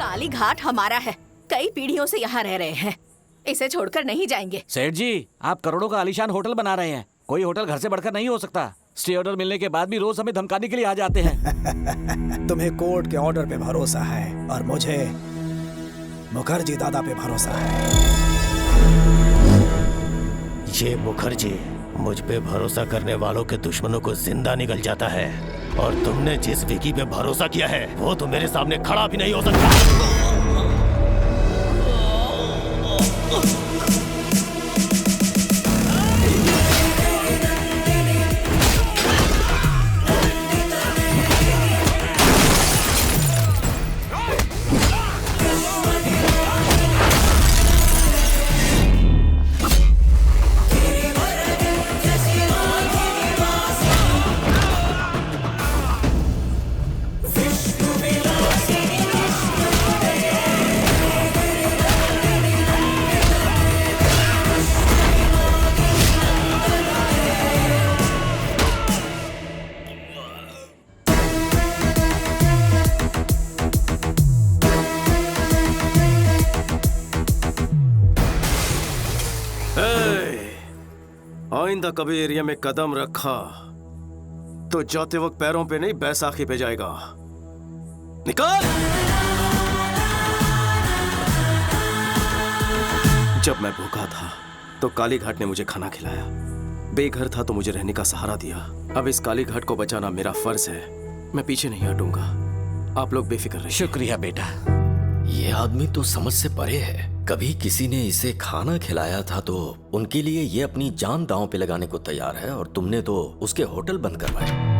काली घाट हमारा है, कई पीढ़ियों से यहाँ रह रहे हैं, इसे छोड़कर नहीं जाएंगे। सेठ जी, आप करोड़ों का आलीशान होटल बना रहे हैं, कोई होटल घर से बढ़कर नहीं हो सकता। स्टे ऑर्डर मिलने के बाद भी रोज हमें धमकाने के लिए आ जाते हैं। तुम्हें कोर्ट के ऑर्डर पे भरोसा है और मुझे मुखर्जी दादा पे भरोसा है। ये मुखर्जी मुझ पे भरोसा करने वालों के दुश्मनों को जिंदा निकल जाता है, और तुमने जिस विकी पे भरोसा किया है वो तो मेरे सामने खड़ा भी नहीं हो सकता। आइंदा कभी एरिया में कदम रखा तो जाते वक्त पैरों पे नहीं बैसाखी पे जाएगा। निकल। जब मैं भूखा था तो काली घाट ने मुझे खाना खिलाया, बेघर था तो मुझे रहने का सहारा दिया। अब इस काली घाट को बचाना मेरा फर्ज है, मैं पीछे नहीं हटूंगा। आप लोग बेफिक्र रहिए। शुक्रिया बेटा। ये आदमी तो समझ से परे है। कभी किसी ने इसे खाना खिलाया था तो उनके लिए ये अपनी जान दांव पे लगाने को तैयार है, और तुमने तो उसके होटल बंद करवाए।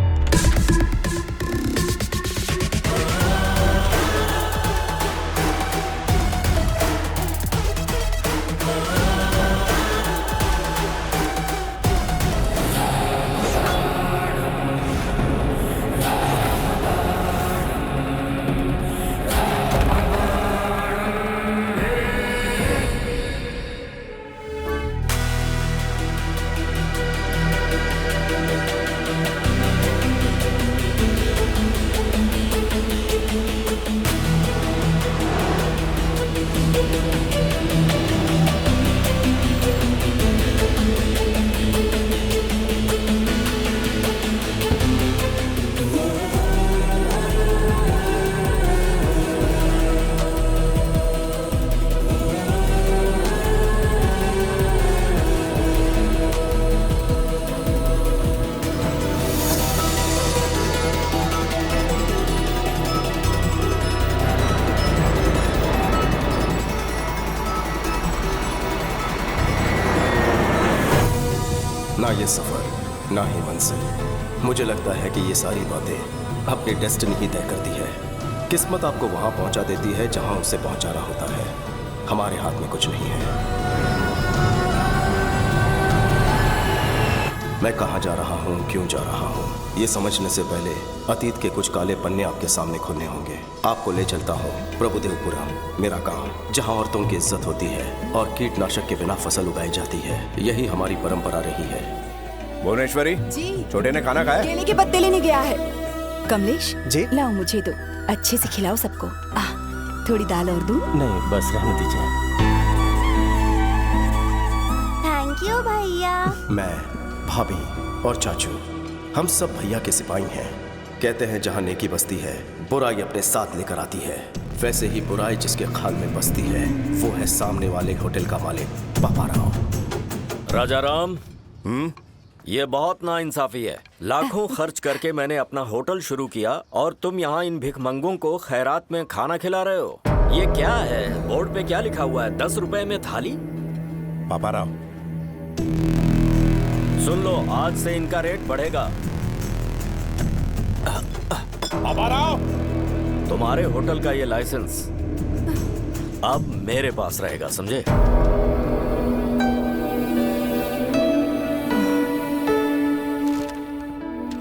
ना ये सफर, ना ही मंजिल। मुझे लगता है कि ये सारी बातें अपनी डेस्टिनी ही तय करती है। किस्मत आपको वहां पहुंचा देती है जहां उसे पहुंचाना होता है। हमारे हाथ में कुछ नहीं है। मैं कहां जा रहा हूं, क्यों जा रहा हूं, ये समझने से पहले अतीत के कुछ काले पन्ने आपके सामने खुलने होंगे। आपको ले चलता हूं प्रभुदेवपुरम, मेरा गांव, जहां औरतों की इज्जत होती है और कीटनाशक के बिना फसल उगाई जाती है। यही हमारी परंपरा रही है। भुवनेश्वरी जी, छोटे ने खाना खाया? केले के पत्ते लेने गया है। कमलेश जी? लाओ मुझे दो, अच्छे से खिलाओ सबको। थोड़ी दाल और दूं? नहीं, बस रहने दीजिए। थैंक यू भैया। मैं, भाभी और चाचू, हम सब भैया के सिपाही हैं। कहते हैं जहां नेकी बसती है बुराई अपने साथ लेकर आती है। वैसे ही बुराई जिसके खाल में बसती है वो है सामने वाले होटल का मालिक पापा राव। राजा राम, ये बहुत नाइंसाफी है। लाखों खर्च करके मैंने अपना होटल शुरू किया और तुम यहाँ इन भिखमंगों को खैरात में खाना खिला रहे हो। ये क्या है? बोर्ड पे क्या लिखा हुआ है? 10 रुपए में थाली? पापा राव, सुन लो, आज से इनका रेट बढ़ेगा। पापा राव, तुम्हारे होटल का ये लाइसेंस अब मेरे पास रहेगा, समझे?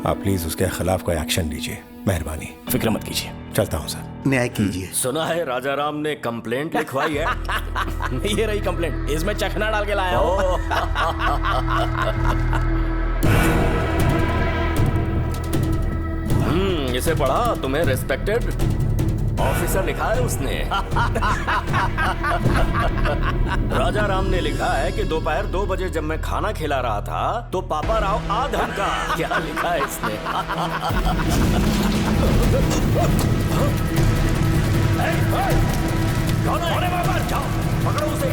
आप प्लीज उसके खिलाफ कोई एक्शन लीजिए, मेहरबानी। फिक्र मत कीजिए, चलता हूँ सर। न्याय कीजिए। सुना है राजा राम ने कंप्लेंट लिखवाई है। ये रही कंप्लेंट, इसमें चखना डाल के लाया हूं। इसे पढ़ा तुम्हें? रिस्पेक्टेड ऑफिसर लिखा है उसने। राजा राम ने लिखा है कि दोपहर 2 बजे जब मैं खाना खिला रहा था तो पापा राव आ धमका। क्या लिखा है इसने? कौन है? जाओ पकड़ो उसे।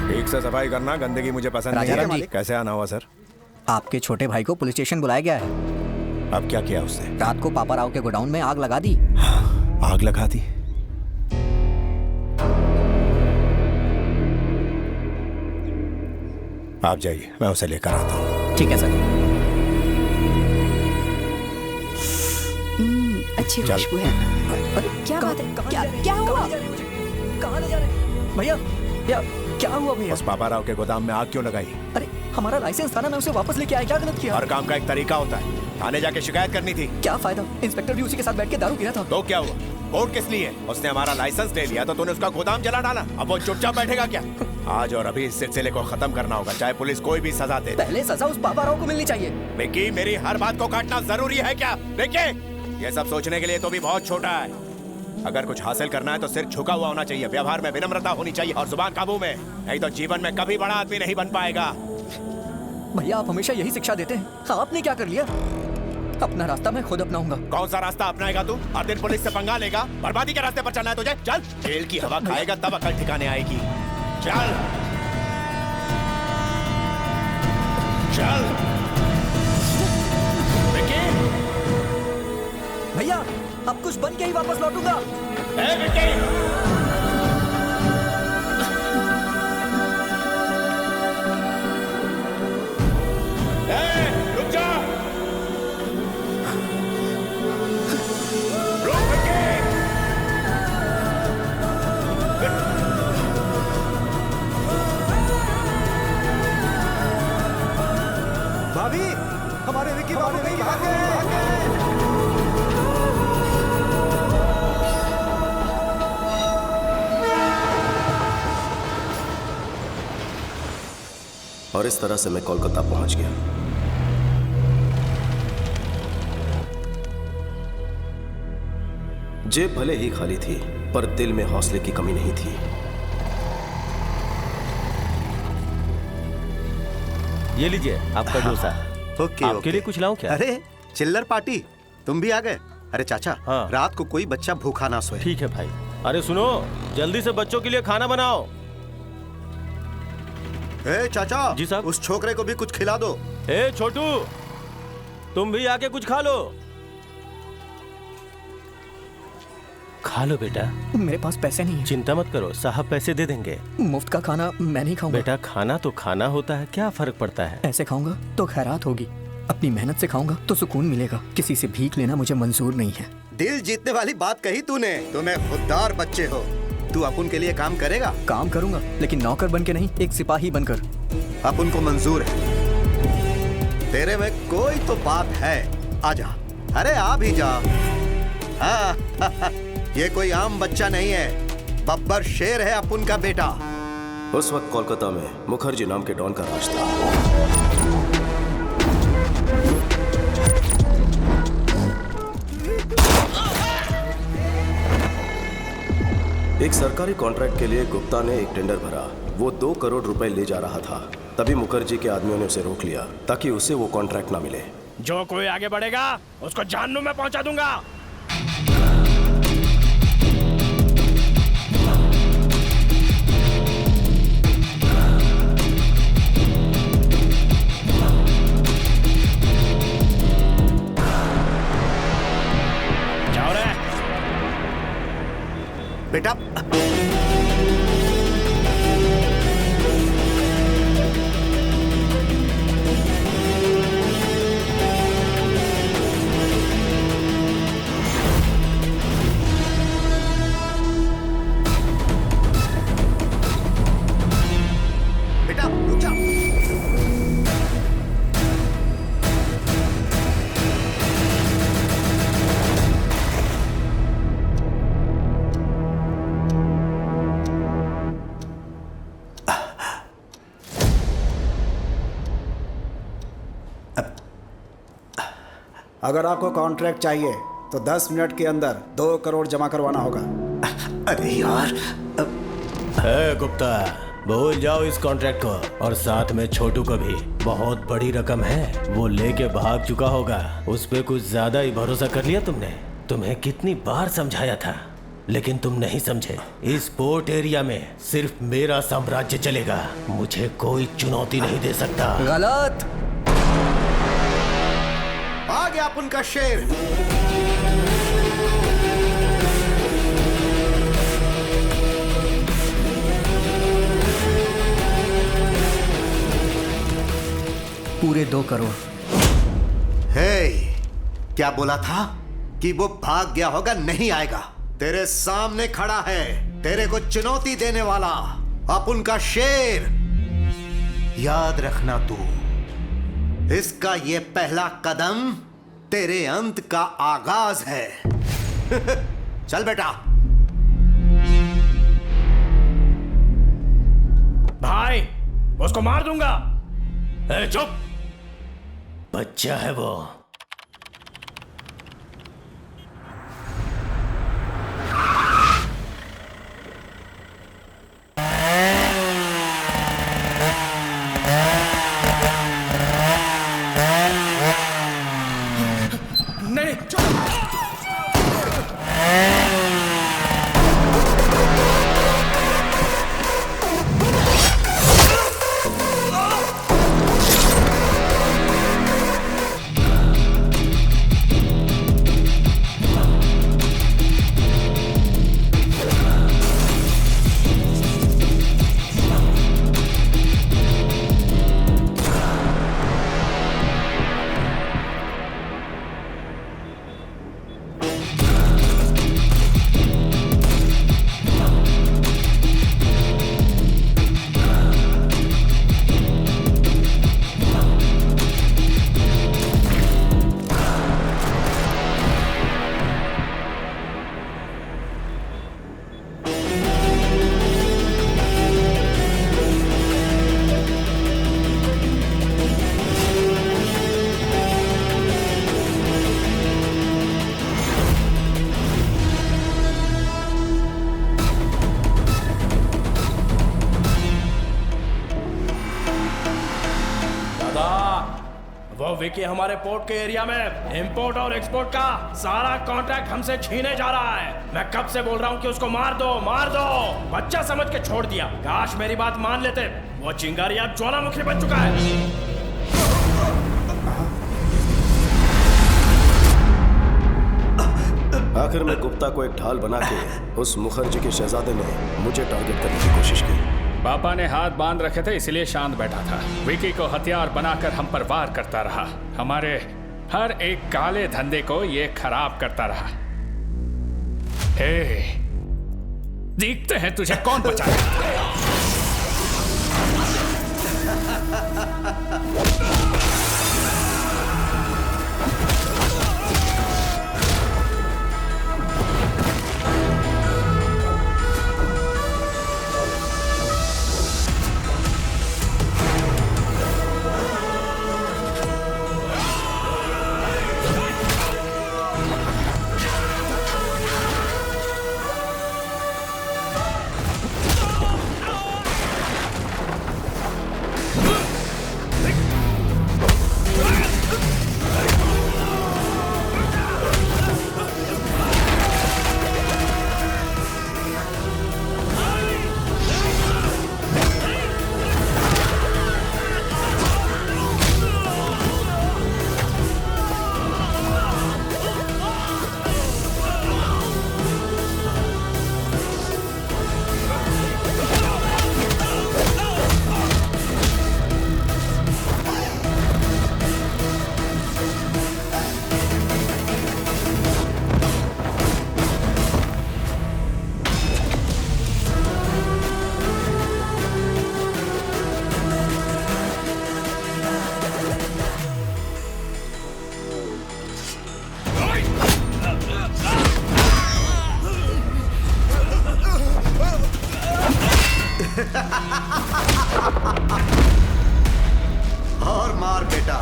ठीक से सफाई करना, गंदगी मुझे पसंद नहीं राजाराम है। जी। कैसे आना हुआ सर? आपके छोटे भाई को पुलिस स्टेशन बुलाया गया है। अब क्या किया उसने? रात को पापा राव के गोडाउन में आग लगा दी। आग लगा दी? आप जाइए, मैं उसे लेकर आता हूँ। ठीक है सर। अच्छी चल। खुशबू है। अरे क्या बात है? क्या हुआ? कहाँ ले जा रहे? भैया क्या हुआ भैया? उस पापा राव के गोदाम में आग क्यों लगाई? अरे हमारा लाइसेंस था ना, मैं उसे वापस लेके आया। क्या गलत किया? हर काम का एक तरीका होता है। थाने जाके शिकायत करनी थी। क्या फायदा? इंस्पेक्टर भी उसी के साथ बैठ के दारू पी रहा था। तो क्या हुआ? कोर्ट किस लिए? उसने हमारा लाइसेंस ले लिया तो तूने उसका गोदाम जला डाला। अब वो चुपचाप बैठेगा क्या? आज और अभी इस सिलसिले को खत्म करना होगा, चाहे पुलिस कोई भी सजा दे। पहले सजा उस पापा राव को मिलनी चाहिए। विकी, मेरी हर बात को काटना जरूरी है क्या? विकी, ये सब सोचने के लिए तो भी बहुत छोटा है। अगर कुछ हासिल करना है तो सिर झुका हुआ होना चाहिए, व्यवहार में विनम्रता होनी चाहिए और जुबान काबू में, नहीं तो जीवन में कभी बड़ा आदमी नहीं बन पाएगा। भैया आप हमेशा यही शिक्षा देते हैं। आपने क्या कर लिया? अपना रास्ता मैं खुद अपनाऊंगा। कौन सा रास्ता अपनाएगा तू? हर दिन पुलिस से पंगा लेगा? बर्बादी के रास्ते पर चलना है तुझे? चल, जेल की हवा खाएगा तब अकल ठिकाने आएगी। चल चल। भैया अब कुछ बन के ही वापस लौटूंगा। रुक जा। रुक विकी। भाभी, हमारे विकी बाबू कहीं भाग गए। और इस तरह से मैं कोलकाता पहुंच गया। जेब भले ही खाली थी पर दिल में हौसले की कमी नहीं थी। ये लीजिए आपका डोसा। ओके, आपके लिए कुछ लाऊं क्या? अरे चिल्लर पार्टी, तुम भी आ गए? अरे चाचा, हाँ। रात को कोई बच्चा भूखा ना सोए। ठीक है भाई। अरे सुनो, जल्दी से बच्चों के लिए खाना बनाओ। ए चाचा जी साहब। उस छोकरे को भी कुछ खिला दो। ए छोटू, तुम भी आके कुछ खा लो। खा लो बेटा। मेरे पास पैसे नहीं है। चिंता मत करो, साहब पैसे दे देंगे। मुफ्त का खाना मैं नहीं खाऊंगा। बेटा खाना तो खाना होता है, क्या फर्क पड़ता है? ऐसे खाऊंगा तो खैरात होगी, अपनी मेहनत से खाऊंगा तो सुकून मिलेगा। किसी से भीख लेना मुझे मंजूर नहीं है। दिल जीतने वाली बात कही तूने। तुम्हें खुददार बच्चे हो। तू अपुन के लिए काम करेगा? काम करूंगा लेकिन नौकर बन के नहीं, एक सिपाही बनकर। अपुन को मंजूर है। तेरे में कोई तो बात है। आजा, अरे आ भी जा। हाँ, ये कोई आम बच्चा नहीं है, बब्बर शेर है अपुन का बेटा। उस वक्त कोलकाता में मुखर्जी नाम के डॉन का राज था। एक सरकारी कॉन्ट्रैक्ट के लिए गुप्ता ने एक टेंडर भरा। वो 2 करोड़ रुपए ले जा रहा था। तभी मुखर्जी के आदमियों ने उसे रोक लिया ताकि उसे वो कॉन्ट्रैक्ट ना मिले। जो कोई आगे बढ़ेगा उसको जहन्नुम में पहुंचा दूंगा। जाओ रे बेटा बेटा रुक जा। अगर आपको कॉन्ट्रैक्ट चाहिए तो 10 मिनट के अंदर 2 करोड़ जमा करवाना होगा। अरे यार, गुप्ता, भूल जाओ इस कॉन्ट्रैक्ट को, और साथ में छोटू को भी। बहुत बड़ी रकम है, वो लेके भाग चुका होगा। उस पे कुछ ज्यादा ही भरोसा कर लिया तुमने। तुम्हें कितनी बार समझाया था, लेकिन तुम नहीं समझे। इस पोर्ट एरिया में सिर्फ मेरा साम्राज्य चलेगा, मुझे कोई चुनौती नहीं दे सकता। गलत। आ गया अपन का शेर। पूरे 2 करोड़। हे, क्या बोला था कि वो भाग गया होगा? नहीं आएगा। तेरे सामने खड़ा है, तेरे को चुनौती देने वाला, अपन का शेर। याद रखना तू, इसका ये पहला कदम तेरे अंत का आगाज है। चल बेटा। भाई, उसको मार दूंगा। चुप, बच्चा है वो। विकी हमारे पोर्ट के एरिया में इंपोर्ट और एक्सपोर्ट का सारा कॉन्ट्रैक्ट हमसे छीने जा रहा है। मैं कब से बोल रहा हूँ कि उसको मार दो, मार दो। बच्चा समझ के छोड़ दिया। काश मेरी बात मान लेते। वो चिंगारी अब ज्वालामुखी बन चुका है। आखिर में गुप्ता को एक ढाल बना के उस मुखर्जी के शहजादे ने मुझे टारगेट करने की कोशिश की। पापा ने हाथ बांध रखे थे, इसलिए शांत बैठा था। विकी को हथियार बनाकर हम पर वार करता रहा। हमारे हर एक काले धंधे को ये खराब करता रहा। हे, देखते हैं तुझे कौन बचाएगा। और मार बेटा।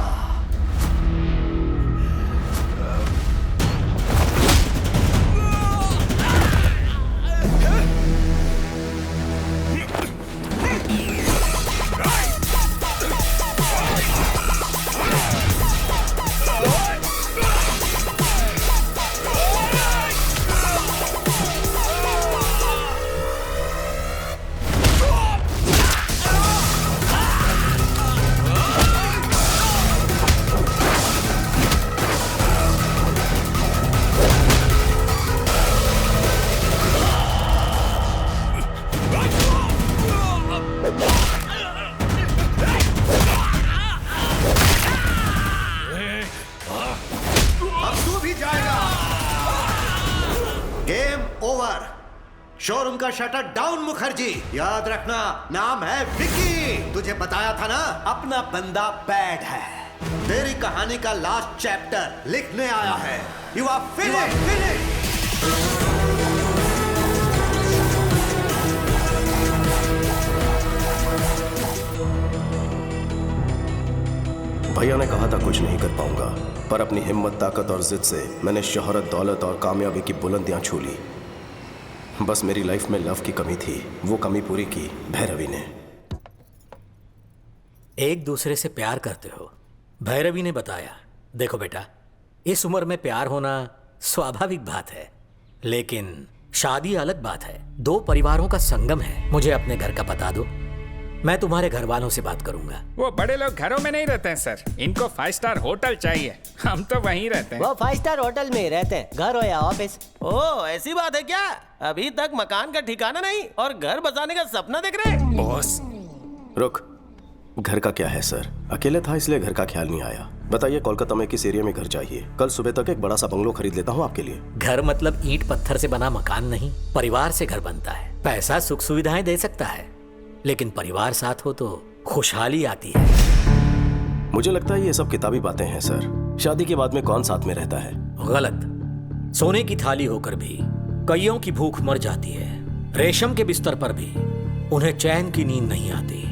ओवर। शोरूम का शटर डाउन मुखर्जी। याद रखना नाम है विकी। तुझे बताया था ना अपना बंदा बैड है। तेरी कहानी का लास्ट चैप्टर लिखने आया है। You are finished. भैया ने कहा था कुछ नहीं कर पाऊंगा, पर अपनी हिम्मत, ताकत और जिद से मैंने शोहरत, दौलत और कामयाबी की बुलंदियां छू ली। बस मेरी लाइफ में लव की कमी थी, वो कमी पूरी की भैरवी ने। एक दूसरे से प्यार करते हो, भैरवी ने बताया। देखो बेटा, इस उम्र में प्यार होना स्वाभाविक बात है, लेकिन शादी अलग बात है। दो परिवारों का संगम है। मुझे अपने घर का पता दो, मैं तुम्हारे घर वालों से बात करूंगा। वो बड़े लोग घरों में नहीं रहते हैं सर, इनको 5 स्टार होटल चाहिए। हम तो वहीं रहते हैं। वो 5 स्टार होटल में ही रहते हैं, घर हो या ऑफिस। ओ, ऐसी बात है क्या? अभी तक मकान का ठिकाना नहीं और घर बसाने का सपना देख रहे हैं? बॉस रुक, घर का क्या है सर? अकेले था इसलिए घर का ख्याल नहीं आया। बताइए कोलकाता में किस एरिया में घर चाहिए? कल सुबह तक एक बड़ा सा बंगलो खरीद लेता हूँ आपके लिए। घर मतलब ईंट पत्थर से बना मकान नहीं, परिवार से घर बनता है। पैसा सुख सुविधाएं दे सकता है, लेकिन परिवार साथ हो तो खुशहाली आती है। मुझे लगता है ये सब किताबी बातें हैं सर। शादी के बाद में कौन साथ में रहता है? गलत। सोने की थाली होकर भी कईयों की भूख मर जाती है। रेशम के बिस्तर पर भी उन्हें चैन की नींद नहीं आती।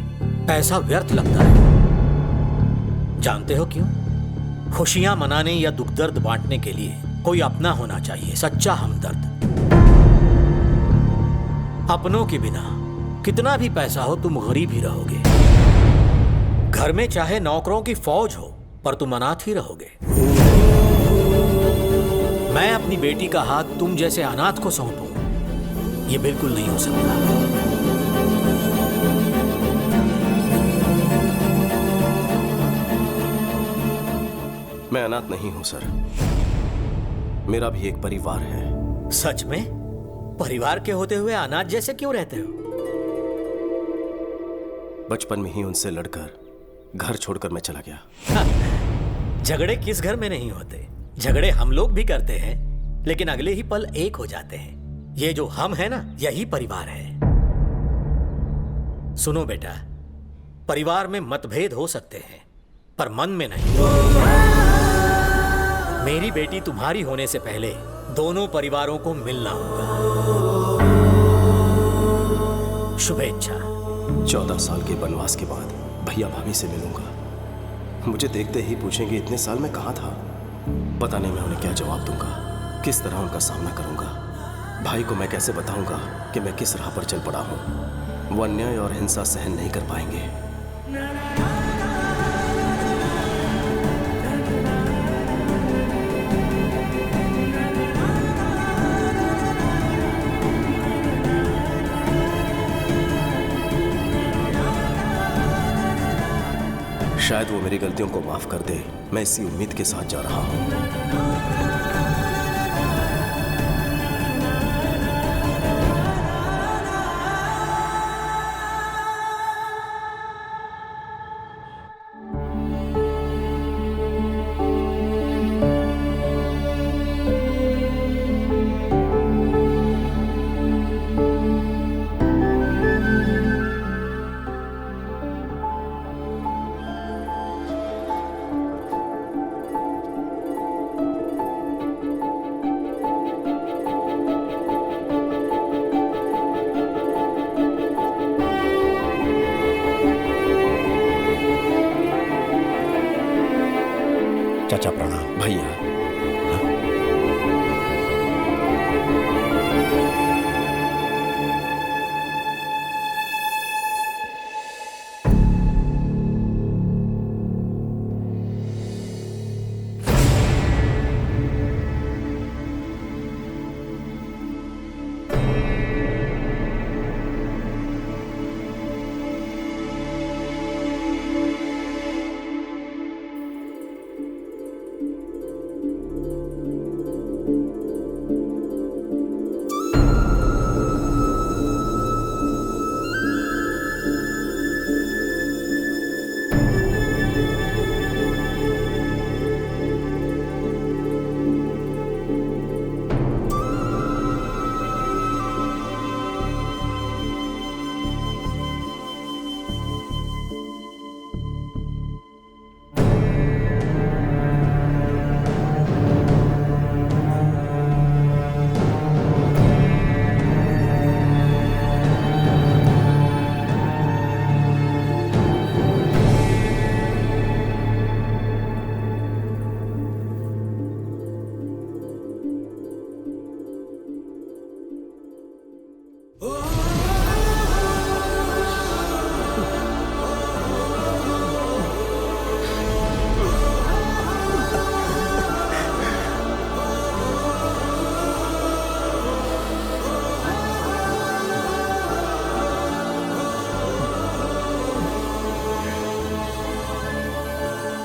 पैसा व्यर्थ लगता है। जानते हो क्यों? खुशियां मनाने या दुख दर्द बांटने के लिए कोई अपना होना चाहिए, सच्चा हमदर्द। अपनों के बिना कितना भी पैसा हो तुम गरीब ही रहोगे। घर में चाहे नौकरों की फौज हो, पर तुम अनाथ ही रहोगे। मैं अपनी बेटी का हाथ तुम जैसे अनाथ को सौंपूं, ये बिल्कुल नहीं हो सकता। मैं अनाथ नहीं हूं सर, मेरा भी एक परिवार है। सच में? परिवार के होते हुए अनाथ जैसे क्यों रहते हो? बचपन में ही उनसे लड़कर घर छोड़कर मैं चला गया। झगड़े किस घर में नहीं होते? झगड़े हम लोग भी करते हैं, लेकिन अगले ही पल एक हो जाते हैं। ये जो हम है ना, यही परिवार है। सुनो बेटा, परिवार में मतभेद हो सकते हैं, पर मन में नहीं। मेरी बेटी तुम्हारी होने से पहले दोनों परिवारों को मिलना होगा। शुभेच्छा। 14 साल के वनवास के बाद भैया भाभी से मिलूंगा। मुझे देखते ही पूछेंगे इतने साल में कहाँ था। पता नहीं मैं उन्हें क्या जवाब दूंगा, किस तरह उनका सामना करूंगा। भाई को मैं कैसे बताऊंगा कि मैं किस राह पर चल पड़ा हूं। वो अन्याय और हिंसा सहन नहीं कर पाएंगे। शायद वो मेरी गलतियों को माफ कर दे। मैं इसी उम्मीद के साथ जा रहा हूं।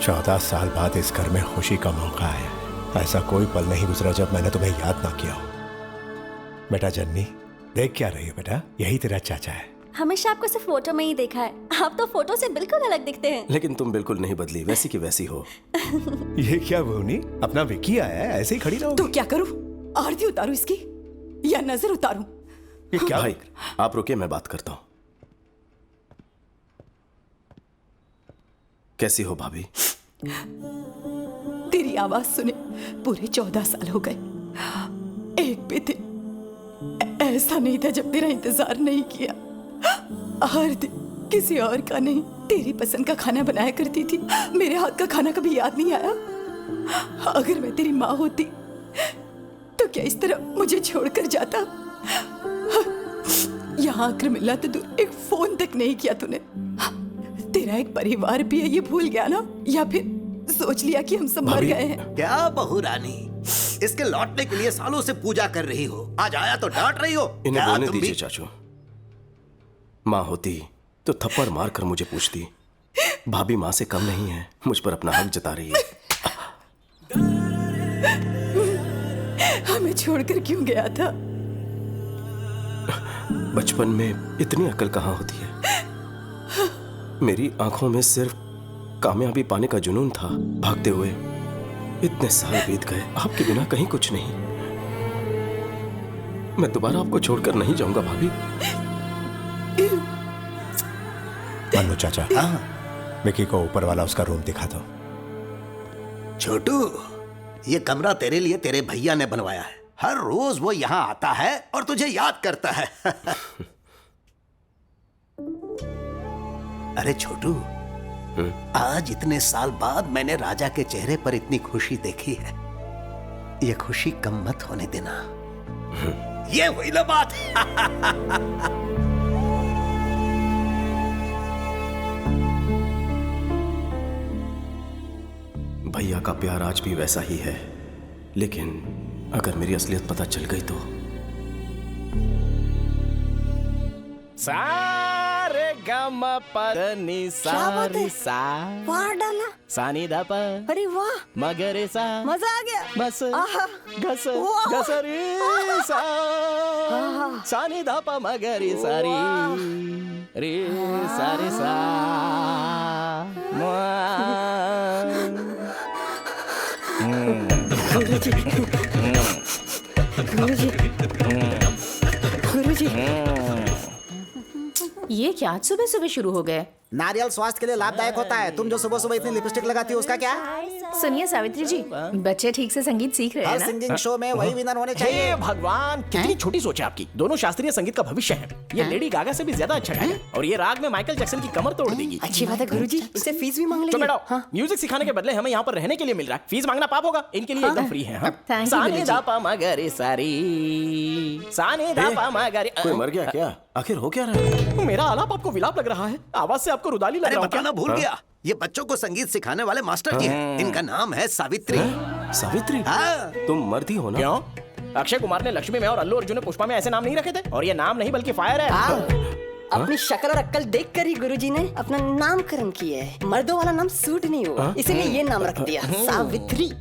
14 साल बाद इस घर में खुशी का मौका आया। ऐसा कोई पल नहीं गुजरा जब मैंने तुम्हें याद ना किया हो। बेटा जन्नी, देख क्या रही हो बेटा? यही तेरा चाचा है। हमेशा आपको सिर्फ फोटो में ही देखा है, आप तो फोटो से बिल्कुल अलग दिखते हैं। लेकिन तुम बिल्कुल नहीं बदली, वैसी की वैसी हो। ये क्या भूनी, अपना विक्की आया है, ऐसे ही खड़ी रहोगी? तो क्या करूं? आरती उतारूं इसकी या नजर उतारूं? ये क्या भाई, आप रुकिए, मैं बात करता हूँ। कैसी हो भाभी? तेरी आवाज सुने पूरे 14 साल हो गए। एक भी दिन ऐसा नहीं था जब तेरा इंतजार नहीं किया। हर दिन किसी और का नहीं, तेरी पसंद का खाना बनाया करती थी। मेरे हाथ का खाना कभी याद नहीं आया? अगर मैं तेरी माँ होती तो क्या इस तरह मुझे छोड़कर जाता? यहाँ आकर मिलना तो दूर, एक फोन तक नहीं किया तूने। तेरा एक परिवार भी है, ये भूल गया ना? या फिर सोच लिया कि हम सब मर गए हैं? क्या बहू रानी, इसके लौटने के लिए सालों से पूजा कर रही हो, आज आया तो डांट रही हो? इन्हें क्या बोलने तुम दीजिए भी? चाचू। माँ होती तो थप्पड़ मार कर मुझे पूछती। भाभी माँ से कम नहीं है, मुझ पर अपना हक जता रही है। हमें छोड़कर क्यों गया था? बचपन में इतनी अकल कहाँ होती है। मेरी आंखों में सिर्फ कामयाबी पाने का जुनून था। भागते हुए इतने साल बीत गए, आपके बिना कहीं कुछ नहीं। मैं दोबारा आपको छोड़कर नहीं जाऊंगा भाभी। मनु चाचा, विक्की को ऊपर वाला उसका रूम दिखा दो। छोटू, ये कमरा तेरे लिए तेरे भैया ने बनवाया है। हर रोज वो यहाँ आता है और तुझे याद करता है। अरे छोटू, आज इतने साल बाद मैंने राजा के चेहरे पर इतनी खुशी देखी है। ये खुशी कम मत होने देना। ये हुई ना बात। भैया का प्यार आज भी वैसा ही है, लेकिन अगर मेरी असलियत पता चल गई तो। सारे गम पदनी सारी सा वाह डाला, सानी दा पर, अरे वाह, मगरे सा, मजा आ गया। बस घस वाह। घसरी सा, सानी दा पा मगरे सारी रे सारे सा। गुरुजी, गुरुजी, गुरुजी, ये क्या आज सुबह सुबह शुरू हो गए? नारियल स्वास्थ्य के लिए लाभदायक होता है। तुम जो सुबह सुबह इतनी लिपस्टिक लगाती हो उसका क्या? सुनिए सावित्री जी, बच्चे ठीक से संगीत सीख रहे हैं हर ना? सिंगिंग शो में वही विनर होने चाहिए। हे भगवान, कितनी छोटी सोच है आपकी। दोनों शास्त्रीय संगीत का भविष्य है। ये लेडी गागा से भी ज्यादा अच्छा गाएगा और ये राग में माइकल जैक्सन की कमर तोड़ देगी। अच्छी बात है गुरुजी, इससे फीस भी मांग तो लेंगे। बैठो, म्यूजिक सिखाने के बदले हमें यहाँ पर रहने के लिए मिल रहा है। फीस मांगना पाप होगा। इनके लिए एकदम फ्री है। Thank you, Sane Guruji. दा पा मगरे सारी, साने दा पा मगरे। कोई मर गया क्या? आखिर हो क्या रहा है? मेरा आलाप आपको विलाप लग रहा है। आवाज से आपको रुदाली लग अरे रहा है बताना भूल गया, ये बच्चों को संगीत सिखाने वाले मास्टर जी हैं। इनका नाम है सावित्री। सावित्री? हाँ। तुम मर्दी हो ना? क्यों? अक्षय कुमार ने लक्ष्मी में और अल्लू अर्जुन ने पुष्पा में ऐसे नाम नहीं रखे थे? और ये नाम नहीं बल्कि फायर है। अपनी शक्ल और अक्ल देख कर ही गुरुजी ने अपना नामकरण किया है। मर्दों वाला नाम सूट नहीं हुआ, इसीलिए ये नाम रख दिया, सावित्री।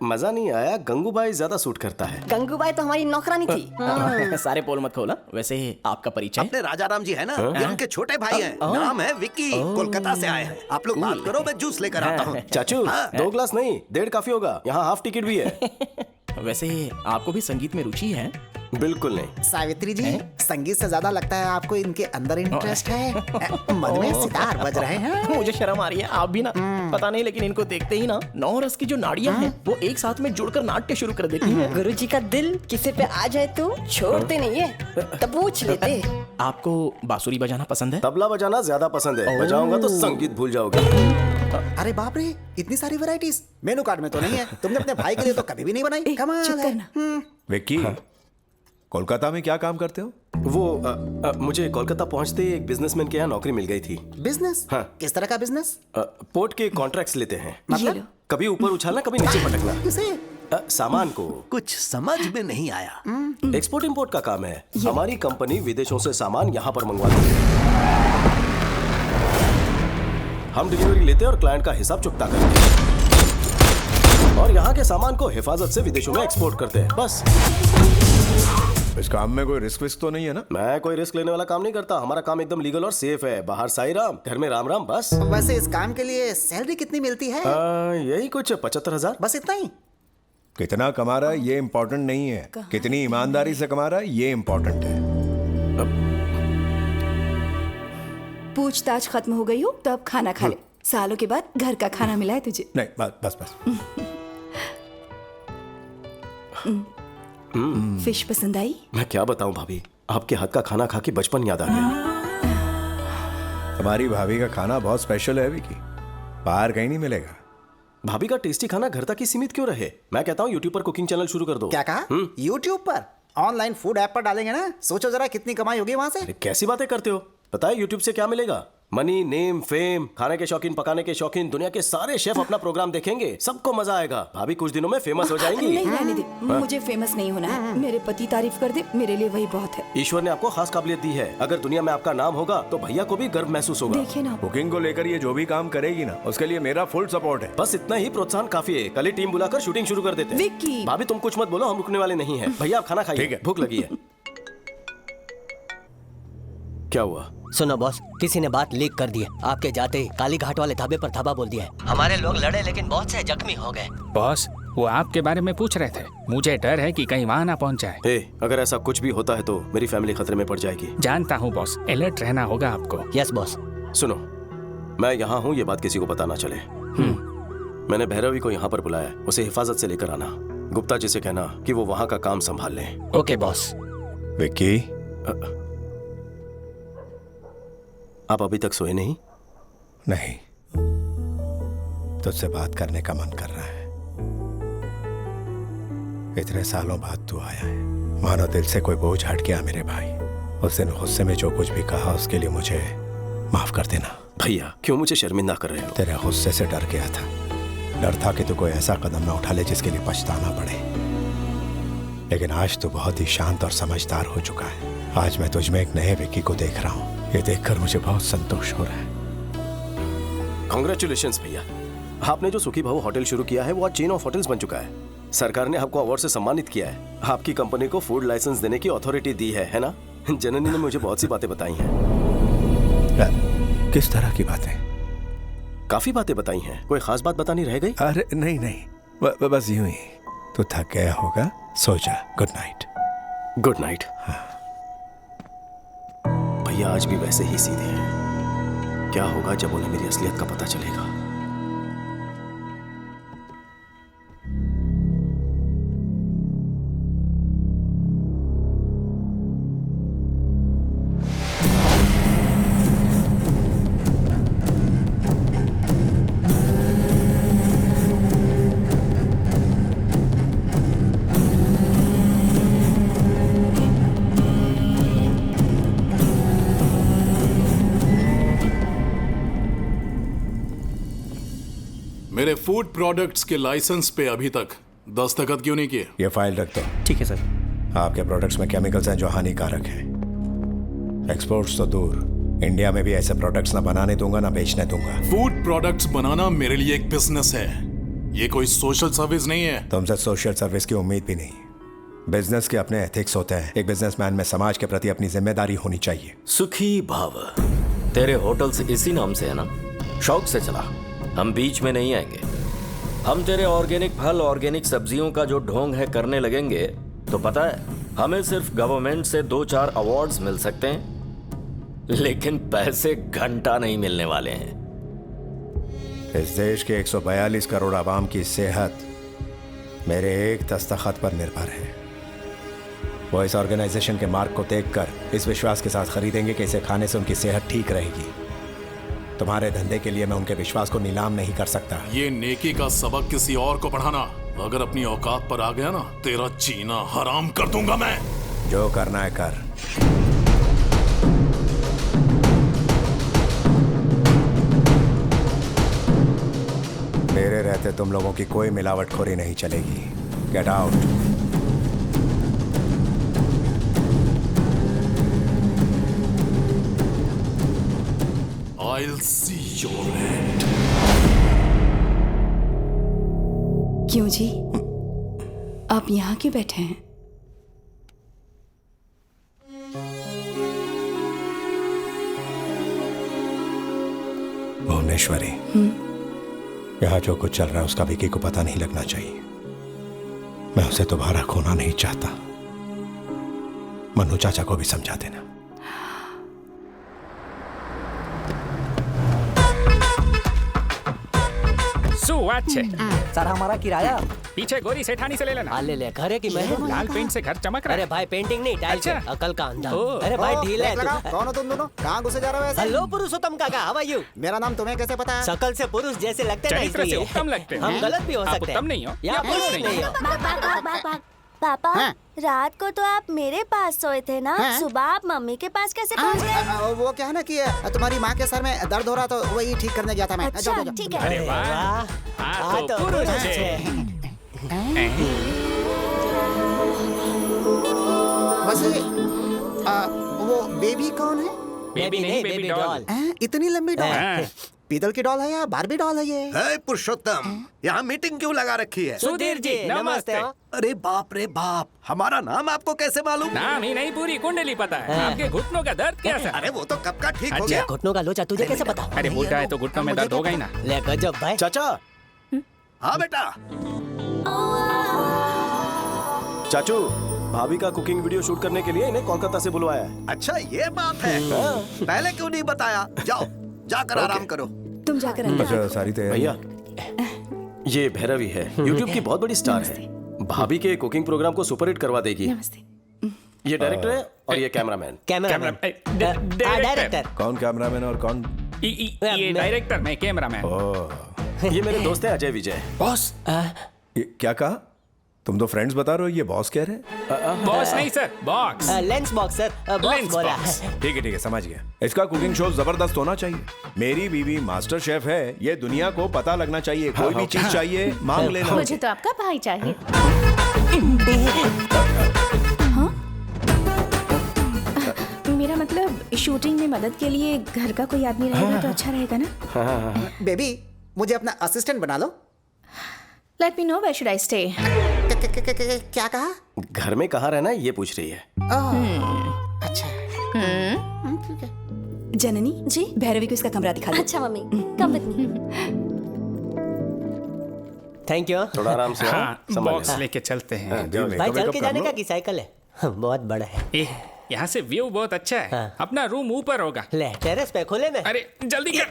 मजा नहीं आया, गंगूबाई ज्यादा सूट करता है। गंगूबाई तो हमारी नौकरानी थी। सारे पोल मत खोला। वैसे आपका परिचय? अपने राजा राम जी है ना, ये उनके छोटे भाई हैं। नाम है विक्की, कोलकाता से आए हैं। आप लोग बात करो, मैं जूस लेकर आता हूँ। चाचू, 2 ग्लास नहीं, 1.5 काफी होगा। यहाँ हाफ टिकट भी है। वैसे आपको भी संगीत में रुचि है? बिल्कुल नहीं। सावित्री जी, संगीत से ज्यादा लगता है आपको इनके अंदर इंटरेस्ट है। मन में सितार बज रहे हैं। मुझे शर्म आ रही है, आप भी ना। पता नहीं, लेकिन इनको देखते ही ना 9 रस की जो नाड़ियां हैं वो एक साथ में जुड़कर नाट्य शुरू कर देती हैं। गुरुजी का दिल किसी पे आ जाए तो छोड़ते नहीं है, तब पूछ लेते। आपको बांसुरी बजाना पसंद है? तबला बजाना ज्यादा पसंद है। बजाऊंगा तो संगीत भूल जाओगे। अरे बाप रे, इतनी सारी वैरायटीज मेनू कार्ड में तो नहीं है। तुमने अपने भाई के लिए तो कभी भी नहीं बनाई। कमाल है। विक्की, कोलकाता में क्या काम करते हो? वो मुझे कोलकाता पहुंचते ही एक बिजनेसमैन के यहाँ नौकरी मिल गई थी। बिजनेस? हाँ। किस तरह का बिजनेस? पोर्ट के कॉन्ट्रैक्ट्स लेते हैं। मतलब? कभी ऊपर उछालना, कभी नीचे पटकना। किसे? सामान को। कुछ समझ में नहीं आया। एक्सपोर्ट इंपोर्ट का काम है। हमारी कंपनी विदेशों से सामान यहाँ पर मंगवाती है। हम डिलीवरी लेते हैं और क्लाइंट का हिसाब चुकता करते हैं और यहाँ के सामान को हिफाजत से विदेशों में एक्सपोर्ट करते हैं। बस इस काम में कोई रिस्क तो नहीं है ना? मैं कोई रिस्क लेने वाला काम नहीं करता। हमारा काम एकदम लीगल और सेफ है। बाहर साई राम, घर में राम राम। बस वैसे इस काम के लिए सैलरी कितनी मिलती है? यही कुछ 75,000। बस इतना ही? कितना कमा रहा है ये इम्पोर्टेंट नहीं है, कितनी ईमानदारी से कमा रहा है ये इम्पोर्टेंट है। पूछताछ खत्म हो गई हो तो अब खाना खा ले। सालों के बाद घर का खाना मिला है तुझे। नहीं बस बस। फिश पसंद आई? मैं क्या बताऊं भाभी, आपके हाथ का खाना खा के बचपन याद आ गया। तुम्हारी भाभी का खाना बहुत स्पेशल है विकी, बाहर कहीं नहीं मिलेगा। भाभी का टेस्टी खाना घर तक ही सीमित क्यों रहे? मैं कहता हूँ यूट्यूब पर कुकिंग चैनल शुरू कर दो। क्या कहा? यूट्यूब पर? ऑनलाइन फूड ऐप पर डालेंगे ना, सोचो जरा कितनी कमाई होगी वहां से। कैसी बातें करते हो? पता है यूट्यूब से क्या मिलेगा? Money, name, fame. खाने के शौकीन, पकाने के शौकीन, दुनिया के सारे शेफ अपना प्रोग्राम देखेंगे। सबको मजा आएगा। भाभी कुछ दिनों में फेमस हो जाएंगी। नहीं रहने दे, मुझे फेमस नहीं होना है। मेरे पति तारीफ कर दे, मेरे लिए वही बहुत है। ईश्वर ने आपको खास काबिलियत दी है। अगर दुनिया में आपका नाम होगा तो भैया को भी गर्व महसूस होगा। देखिए ना, कुकिंग को लेकर ये जो भी काम करेगी ना, उसके लिए मेरा फुल सपोर्ट है। बस इतना ही प्रोत्साहन काफी है। कल ही टीम बुलाकर शूटिंग शुरू कर देते हैं। विक्की! भाभी तुम कुछ मत बोलो, हम रुकने वाले नहीं हैं। भैया आप खाना खाइए, भूख लगी है। क्या हुआ? सुनो बॉस, किसी ने बात लीक कर दी है। आपके जाते ही काली घाट वाले ढाबे पर धाबा बोल दिया है। हमारे लोग लड़े लेकिन बहुत से जख्मी हो गए। बॉस, वो आपके बारे में पूछ रहे थे। मुझे डर है कि कहीं वहाँ ना पहुँच जाए। अगर ऐसा कुछ भी होता है तो मेरी फैमिली खतरे में पड़ जाएगी। जानता हूँ बॉस, अलर्ट रहना होगा आपको। Yes boss. सुनो, मैं यहाँ हूँ, ये बात किसी को पता ना चले। मैंने भैरवी को यहाँ पर बुलाया, उसे हिफाजत से लेकर आना। गुप्ता जी से कहना कि वो वहाँ का काम संभाल लें। Okay boss. विक्की, आप अभी तक सोए नहीं? नहीं, तुझसे बात करने का मन कर रहा है। इतने सालों बाद तू आया है, मानो दिल से कोई बोझ हट गया मेरे भाई। उस दिन गुस्से में जो कुछ भी कहा उसके लिए मुझे माफ कर देना। भैया क्यों मुझे शर्मिंदा कर रहे हो? तेरे गुस्से से डर गया था। डर था कि तू कोई ऐसा कदम ना उठा ले जिसके लिए पछताना पड़े। लेकिन आज तू बहुत ही शांत और समझदार हो चुका है। आज मैं तुझ में एक नए विक्की को देख रहा हूँ। ये देखकर मुझे बहुत संतोष हो रहा है। कांग्रेचुलेशंस भैया, आपने जो सुखी भाऊ होटल शुरू किया है वो आज चेन ऑफ होटल्स बन चुका है। सरकार ने आपको अवार्ड से सम्मानित किया है। आपकी कंपनी को फूड लाइसेंस देने की अथॉरिटी दी है ना? जननी ने मुझे बहुत सी बातें बताई हैं। किस तरह की बातें? काफी बातें बताई हैं। कोई खास बात बतानी रह गई? अरे नहीं, बस यूं ही। तू थक गया होगा, सो जा। Good night. Good night. भैया आज भी वैसे ही सीधे हैं। क्या होगा जब उन्हें मेरी असलियत का पता चलेगा? मेरे फूड प्रोडक्ट्स के लाइसेंस पे अभी तक दस्तखत क्यों नहीं किए? ये फाइल रख दो। ठीक है सर। आपके प्रोडक्ट्स में केमिकल्स हैं जो हानिकारक हैं। एक्सपोर्ट्स तो दूर, इंडिया में भी ऐसे प्रोडक्ट्स ना बनाने दूंगा ना बेचने दूंगा। फूड प्रोडक्ट्स बनाना मेरे लिए एक बिजनेस है, ये कोई सोशल सर्विस नहीं है। तुमसे सोशल सर्विस की उम्मीद भी नहीं। बिजनेस के अपने एथिक्स होते हैं। एक बिजनेसमैन में समाज के प्रति अपनी जिम्मेदारी होनी चाहिए। सुखी भाव, तेरे होटल से इसी नाम से है ना? शौक से चला, हम बीच में नहीं आएंगे। हम तेरे ऑर्गेनिक फल, ऑर्गेनिक सब्जियों का जो ढोंग है करने लगेंगे तो पता है हमें सिर्फ गवर्नमेंट से 2-4 अवार्ड्स मिल सकते हैं, लेकिन पैसे घंटा नहीं मिलने वाले हैं। इस देश के 142 करोड़ आवाम की सेहत मेरे एक दस्तखत पर निर्भर है। वो इस ऑर्गेनाइजेशन के मार्क को देखकर इस विश्वास के साथ खरीदेंगे कि इसे खाने से उनकी सेहत ठीक रहेगी। तुम्हारे धंधे के लिए मैं उनके विश्वास को नीलाम नहीं कर सकता। ये नेकी का सबक किसी और को पढ़ाना, अगर अपनी औकात पर आ गया ना, तेरा जीना हराम कर दूंगा मैं। जो करना है कर। मेरे रहते तुम लोगों की कोई मिलावटखोरी नहीं चलेगी। Get out. I'll see your end. क्यों जी, आप यहाँ क्यों बैठे हैं? भुवनेश्वरी, यहाँ जो कुछ चल रहा है उसका विकी को पता नहीं लगना चाहिए। मैं उसे दोबारा खोना नहीं चाहता। मन्नू चाचा को भी समझा देना। अच्छे सर हमारा किराया पीछे गोरी सेठानी से ले लेना। ले ले, घर है कि मैं लाल पेंट से घर चमक रहा है। अरे भाई पेंटिंग नहीं, टाइल से अकल का अंधा। अरे भाई ढील है तू। कौन हो तुम दोनों? कहाँ घुसे जा रहे हो? हेलो पुरुषोत्तम काका, हाउ आर यू? मेरा नाम तुम्हें कैसे पता है? शकल से पुरुष जैसे लगते हैं, चरित्र से उत्तम लगते हैं। हम गलत भी हो सकते हैं। उत्तम नहीं हो या पुरुष नहीं हो। पापा रात को तो आप मेरे पास सोए थे ना, सुबह आप मम्मी के पास कैसे पहुंच गए? वो क्या है ना कि तुम्हारी माँ के सर में दर्द हो रहा तो वही ठीक करने गया था मैं। अच्छा, ठीक है। अरे वाह, तो पुरुष वैसे वो बेबी कौन है? बेबी नहीं, बेबी डॉल। इतनी लंबी डॉल? पीतल की डॉल है या बारबी डॉल है ये? है पुरुषोत्तम, यहाँ मीटिंग क्यों लगा रखी है? सुधीर जी नमस्ते। अरे बाप रे बाप, हमारा नाम आपको कैसे मालूम? नाम ही नहीं, पूरी कुंडली पता है। आपके घुटनों का दर्द कैसा? अरे वो तो कब का ठीक हो गया। घुटनों का लोचा तुझे कैसे पता? अरे बूढ़ा है तो घुटनों में दर्द होगा ही ना। ले गजब भाई। चाचा। हाँ बेटा। चाचू, भाभी का कुकिंग वीडियो शूट करने के लिए इन्हें कोलकाता से बुलवाया है। अच्छा ये बात है। पहले क्यों नहीं बताया? जाओ जाकर आराम करो। तुम जाकर अच्छा सारी तैयारी। भैया, ये भैरवी है, यूट्यूब की बहुत बड़ी स्टार है। भाभी के कुकिंग प्रोग्राम को सुपरहिट करवा देगी। ये डायरेक्टर है और ये कैमरामैन। डायरेक्टर कौन कैमरामैन और कौन? ये डायरेक्टर, मैं कैमरामैन। ये मेरे दोस्त हैं अजय विजय। बॉस क्या कहा? तुम तो फ्रेंड्स बता रहे हो, ये बॉस कह रहे हैं? बॉस नहीं sir, box. Lens box sir, box बोला। ठीक है समझ गया। इसका कुकिंग शो जबरदस्त होना चाहिए। मेरी बीवी मास्टर शेफ है, ये दुनिया को पता लगना चाहिए। कोई भी चीज चाहिए मांग लेना। मुझे तो आपका भाई चाहिए। मेरा मतलब शूटिंग में मदद के लिए घर का कोई आदमी रहेगा तो अच्छा रहेगा ना। बेबी मुझे अपना असिस्टेंट बना लो। Let me know where should I stay. क्या कहा? घर में कहाँ रहना ये पूछ रही है। अच्छा ठीक है। जननी जी, भैरवी को इसका कमरा दिखा दो। अच्छा mummy, come with me. Thank you. थोड़ा आराम से। बॉक्स लेके चलते हैं। भाई चल के जाने का की साइकिल है, बहुत बड़ा है। यहाँ से व्यू बहुत अच्छा है। अपना रूम ऊपर होगा। ले टेरेस पे खोले में। अरे जल्दी कर।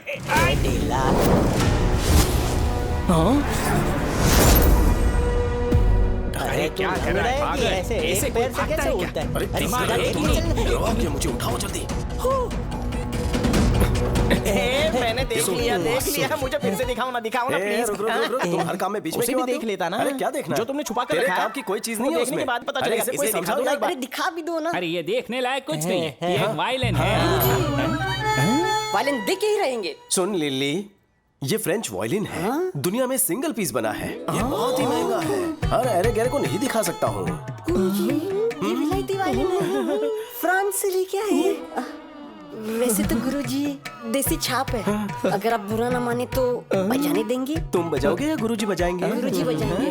अरे क्या कर रहा है पागल? ऐसे पैर से कैसे उठता है? अरे दिमाग है कि नहीं? मुझे उठाओ जल्दी। मैंने देख लिया, मुझे फिर से दिखाओ ना प्लीज। रुक, तुम हर काम में बीच में क्यों आते हो? देख लेता ना। अरे क्या देखना? जो तुमने छुपा कर तेरे रखा है। काम की कोई चीज नहीं है देखने उसमें। के बाद पता चलेगा। इसे समझा दो ना एक बार। अरे दिखा भी दो ना। अरे ये देखने लायक कुछ नहीं है, ये वायलिन है। वायलिन देख ही रहेंगे। सुन लिली, ये फ्रेंच वायलिन है। दुनिया में सिंगल पीस बना है। ये बहुत ही महंगा है। हर अरे गहरे को नहीं दिखा सकता हूँ। ये विलायती वायलिन है, फ्रांस से लेके आए हैं। वैसे तो गुरुजी देसी छाप है, अगर आप बुरा ना माने तो बजाने देंगे। तुम बजाओगे या गुरुजी बजाएंगे? गुरुजी बजाएंगे।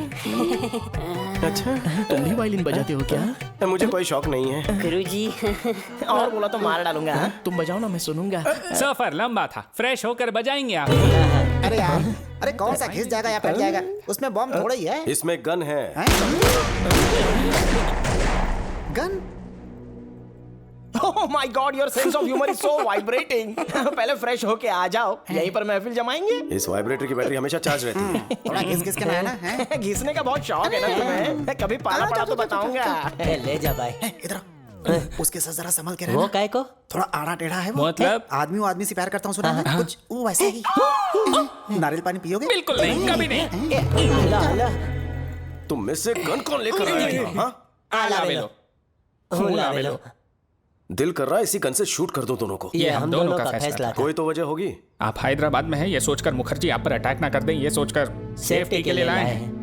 अच्छा, तुम भी वायलिन बजाते हो क्या? मुझे कोई शौक नहीं है गुरुजी। और बोला तो मार डालूंगा। तुम बजाओ ना, मैं सुनूंगा। सफर लंबा था, फ्रेश होकर बजाएंगे आप। अरे यार, अरे कौन सा घिस जाएगा या फट जाएगा? उसमें बम थोड़ा ही है। इसमें गन है। Gun? Oh my God, your sense of humor is so vibrating. पहले फ्रेश होके आ जाओ, यहीं पर महफिल जमाएंगे। इस वाइब्रेटर की बैटरी हमेशा चार्ज रहती है। थोड़ा घिस के ना है ना। घिसने का बहुत शौक है ना तुम्हें? कभी पाला पड़ा तो बताऊंगा। ले जा भाई। इधर उसके साथ जरा संभल के रहना। वो काय को? थोड़ा आड़ा टेढ़ा है वो। मतलब आदमी से प्यार करता हूँ, सुना है कुछ वो वैसे ही। नारियल पानी पियोगे? बिल्कुल नहीं, कभी नहीं। तुम में से गन कौन लेकर आया? आला दिल कर रहा है इसी गन से शूट कर दो दोनों को। ये हम दोनों का फैसला था। कोई तो वजह होगी। आप हैदराबाद में हैं, ये सोचकर मुखर्जी आप पर अटैक ना कर दें, ये सोचकर सेफ्टी के लिए लाए हैं।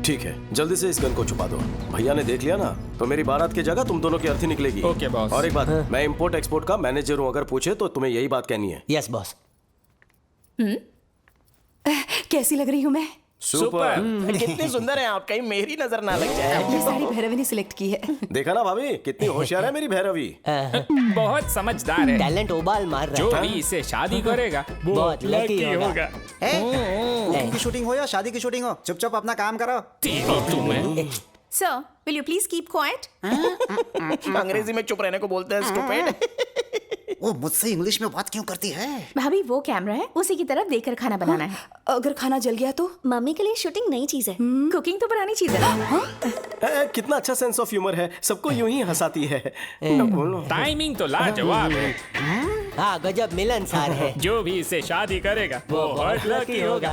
ठीक है, जल्दी से इस गन को छुपा दो। भैया ने देख लिया ना तो मेरी बारात की जगह तुम दोनों की अर्थी निकलेगी। Okay boss. और एक बात, मैं इंपोर्ट एक्सपोर्ट का मैनेजर हूँ, अगर पूछे तो तुम्हें यही बात कहनी है। Yes boss. कैसी लग रही हूँ मैं? सुपर। कितनी सुंदर है आप, कहीं मेरी नजर ना लग जाए। ये साड़ी भैरवी ने सिलेक्ट की है। देखा ना भाभी, कितनी होशियार है मेरी भैरवी। बहुत समझदार है। टैलेंट उबाल मार रहा जो है। भी इससे शादी करेगा वो बहुत लकी होगा। कुकिंग की शूटिंग हो या शादी की शूटिंग हो, चुपचाप अपना काम करो। तुम्हें sir, will you please keep quiet? अंग्रेजी में चुप रहने को बोलते हैं स्टूपिड। वो मुझसे इंग्लिश में बात क्यों करती है? भाभी वो कैमरा है, उसी की तरफ देखकर खाना बनाना है। अगर खाना जल गया तो? मम्मी के लिए शूटिंग नई चीज है। कुकिंग तो पुरानी चीज है। कितना अच्छा सेंस ऑफ ह्यूमर है, सबको यूं ही हंसाती है। टाइमिंग तो लाजवाब है। हाँ, गजब मिलनसार है। जो भी इससे शादी करेगा वो बहुत लकी होगा।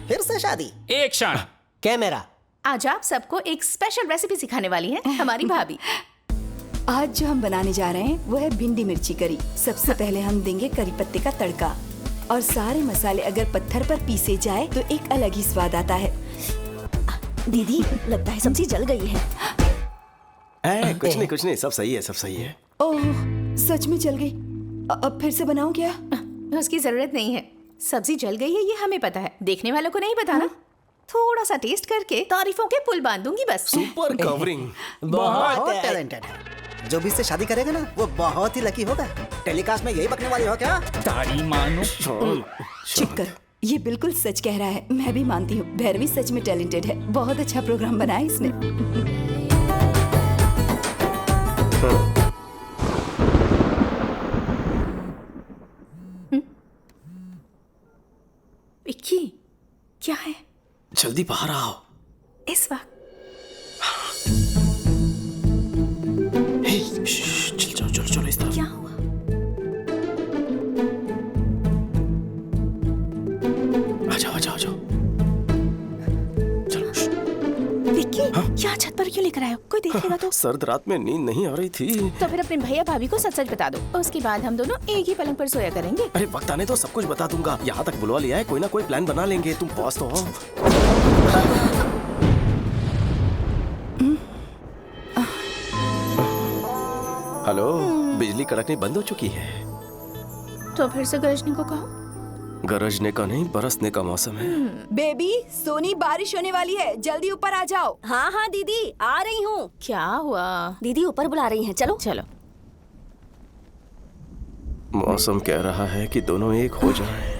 फिर से शादी? एक क्षण। कैमरा। आज आप सबको एक स्पेशल रेसिपी सिखाने वाली है हमारी भाभी। आज जो हम बनाने जा रहे हैं वो है भिंडी मिर्ची करी। सबसे पहले हम देंगे करी पत्ते का तड़का, और सारे मसाले अगर पत्थर पर पीसे जाए तो एक अलग ही स्वाद आता है। दीदी, लगता है सब्जी जल गई है। कुछ नहीं, सब सही है, सब सही है। ओह, सच में जल गई। अब फिर से बनाऊं क्या? उसकी जरूरत नहीं है। सब्जी जल गई है ये हमें पता है, देखने वालों को नहीं पता ना। थोड़ा सा टेस्ट करके तारीफों के पुल बांध दूंगी बस। Super covering. बहुत टैलेंटेड है। जो भी इससे शादी करेगा ना वो बहुत ही लकी होगा। टेलीकास्ट में यही बकने वाली हो क्या? तारी मानो। चुप कर, ये बिल्कुल सच कह रहा है। मैं भी मानती हूँ भैरवी सच में टैलेंटेड है। बहुत अच्छा प्रोग्राम बनाया इसने। विक्की, क्या है? जल्दी बाहर आओ। इस वक्त? चलो इस तरफ। क्या हुआ? आ जाओ। चलो। विक्की, क्या छत पर क्यों लेकर आए हो? कोई देखेगा तो? सर्द रात में नींद नहीं आ रही थी। तो फिर अपने भैया भाभी को सच बता दो, उसके बाद हम दोनों एक ही पलंग पर सोया करेंगे। अरे वक्त आने तो सब कुछ बता दूंगा। यहाँ तक बुलवा लिया है, कोई ना कोई प्लान बना लेंगे। तुम बॉस तो हो। हेलो, बिजली कड़कनी बंद हो चुकी है। तो फिर से गरजने को कहो। गरजने का नहीं, बरसने का मौसम है। बेबी, सोनी बारिश होने वाली है, जल्दी ऊपर आ जाओ। हाँ दीदी, आ रही हूँ। क्या हुआ? दीदी ऊपर बुला रही हैं, चलो। मौसम कह रहा है कि दोनों एक हो जाएं।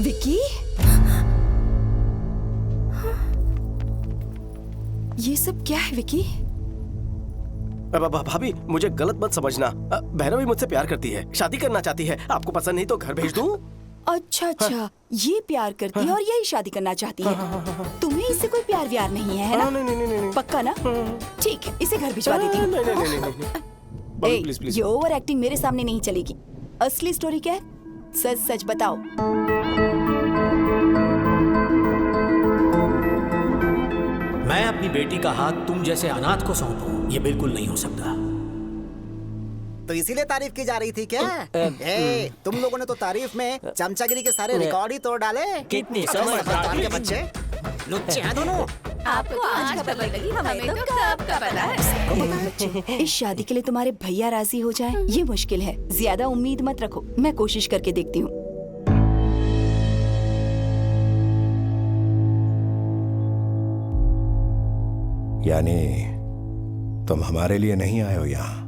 विक्की, ये सब क्या है विक्की? भाभी, मुझे गलत मत समझना। भैरवी मुझसे प्यार करती है, शादी करना चाहती है। आपको पसंद नहीं तो घर भेज दूं? अच्छा, ये प्यार करती है और यही शादी करना चाहती है। तुम्हें इससे कोई प्यार व्यार नहीं है ना? नहीं। पक्का ना? ठीक है, इसे घर भिजवा देती हूँ। नहीं। ये ओवर एक्टिंग मेरे सामने नहीं चलेगी। असली स्टोरी क्या है? सच बताओ। मैं अपनी बेटी का हाथ तुम जैसे अनाथ को सौंपूं, ये बिल्कुल नहीं हो सकता। तो इसीलिए तारीफ की जा रही थी क्या? तुम लोगों ने तो तारीफ में चमचागिरी के सारे रिकॉर्ड ही तोड़ डाले। कितनी समझदार के बच्चे, लुच्चे हैं दोनों। आपको आज खबर लगी, हमें तो कब का पता है। इस शादी के लिए तुम्हारे भैया राजी हो जाएं, ये मुश्किल है। ज्यादा उम्मीद मत रखो, मैं कोशिश करके देखती हूँ। यानी तुम हमारे लिए नहीं आए हो यहाँ?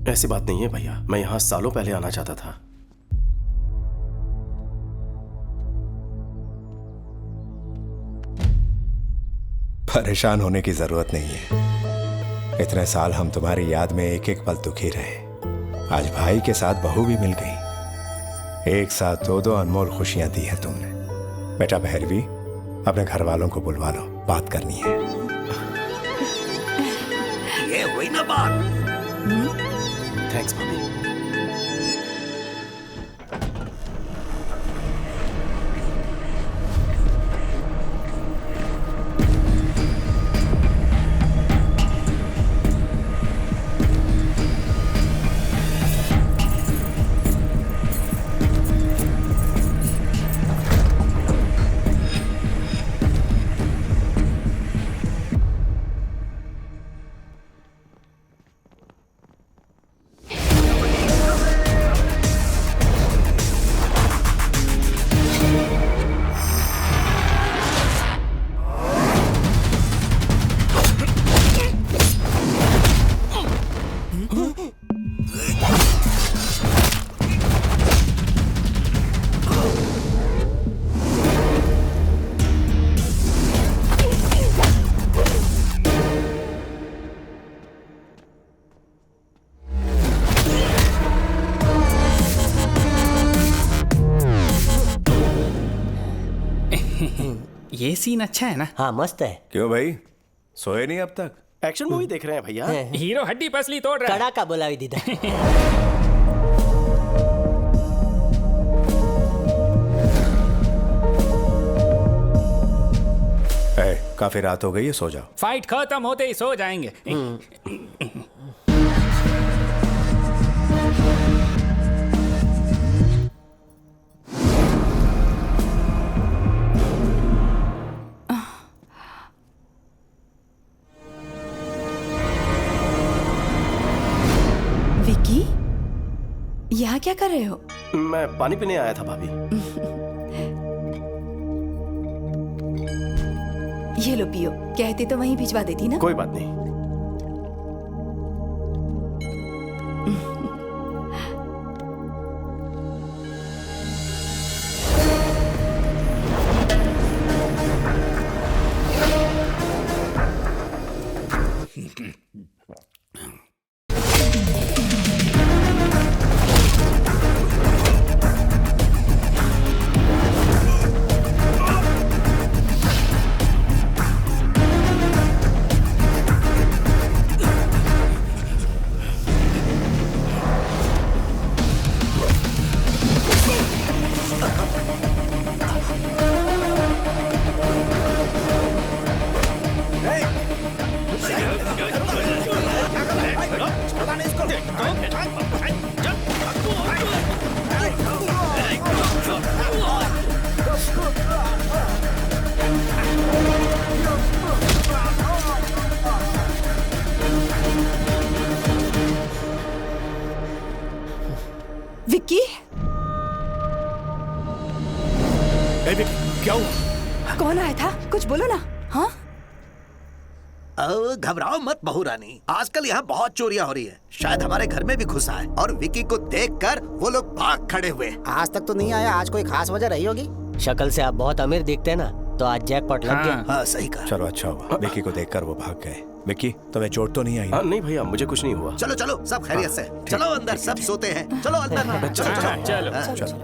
ऐसी बात नहीं है भैया, मैं यहाँ सालों पहले आना चाहता था। परेशान होने की जरूरत नहीं है। इतने साल हम तुम्हारी याद में एक एक पल दुखी रहे। आज भाई के साथ बहू भी मिल गई। एक साथ दो अनमोल खुशियां दी हैं तुमने। बेटा भैरवी, अपने घर वालों को बुलवा लो, बात करनी है। ये हुई ना बात। थैंक्स भाभी। ये सीन अच्छा है ना? हाँ मस्त है। क्यों भाई, सोए नहीं अब तक? एक्शन मूवी देख रहे हैं भैया। हीरो हड्डी पसली तोड़ रहा है। कड़ा का बोला दीदा। काफी रात हो गई है, सो जाओ। फाइट खत्म होते ही सो जाएंगे। विकी, यहाँ क्या कर रहे हो? मैं पानी पीने आया था भाभी। ये लो पियो, कहते तो वहीं भिजवा देती ना। कोई बात नहीं। विक्की, क्या हुआ? कौन आया था? कुछ बोलो ना। हाँ, घबराओ मत बहू रानी, आजकल यहाँ बहुत चोरियां हो रही है। शायद हमारे घर में भी घुसा है और विकी को देखकर वो लोग भाग खड़े हुए। आज तक तो नहीं आया, आज कोई खास वजह रही होगी। शक्ल से आप बहुत अमीर दिखते हैं ना, तो आज जैकपॉट लग गया। हाँ सही कहा। चलो अच्छा हुआ, विकी को देखकर वो भाग गए। विकी, तुम्हें चोट तो नहीं आई? नहीं भैया, मुझे कुछ नहीं हुआ। चलो चलो, सब खैरियत से। चलो अंदर, सब सोते हैं। चलो अंदर। चलो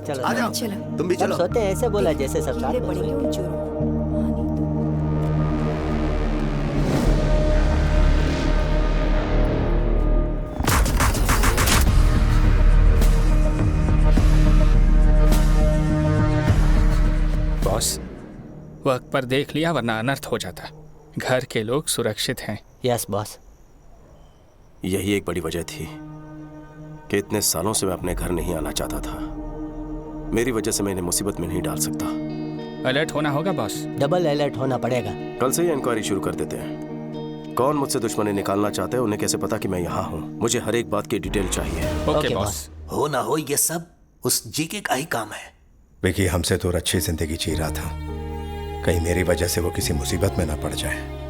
चलो आ जाओ, तुम भी चलो। सोते ऐसे बोला जैसे सब साथ में सोए। बॉस, वक्त पर देख लिया वरना अनर्थ हो जाता। घर के लोग सुरक्षित हैं। Yes boss. यही एक बड़ी वजह थी कि इतने सालों से मैं अपने घर नहीं आना चाहता था। मेरी वजह से मैं इन्हें मुसीबत में नहीं डाल सकता। अलर्ट होना होगा बॉस। डबल अलर्ट होना पड़ेगा। कल से ही इंक्वायरी शुरू कर देते हैं। कौन मुझसे दुश्मनी निकालना चाहते हैं, उन्हें कैसे पता कि मैं यहाँ हूँ? मुझे हर एक बात की डिटेल चाहिए। Okay boss. हो ना हो, ये सब उस जीके का ही काम है। विकी हमसे दूर अच्छी जिंदगी जी रहा था, कहीं मेरी वजह से वो किसी मुसीबत में ना पड़ जाए।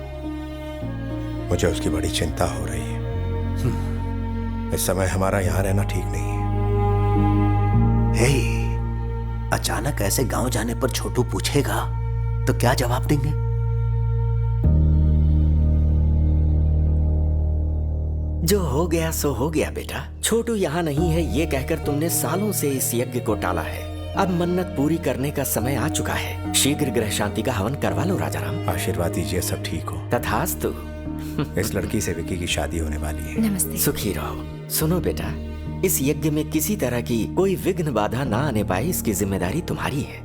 मुझे उसकी बड़ी चिंता हो रही है। इस समय हमारा यहाँ रहना ठीक नहीं है। हे, अचानक ऐसे गांव जाने पर छोटू पूछेगा तो क्या जवाब देंगे? जो हो गया सो हो गया बेटा। छोटू यहाँ नहीं है ये कहकर तुमने सालों से इस यज्ञ को टाला है। अब मन्नत पूरी करने का समय आ चुका है। शीघ्र ग्रह शांति का हवन करवा लो राजाराम। आशीर्वाद दीजिए सब ठीक हो। तथास्तु। इस लड़की से विकी की शादी होने वाली है। नमस्ते। सुखी रहो। सुनो बेटा, इस यज्ञ में किसी तरह की कोई विघ्न बाधा ना आने पाए, इसकी जिम्मेदारी तुम्हारी है।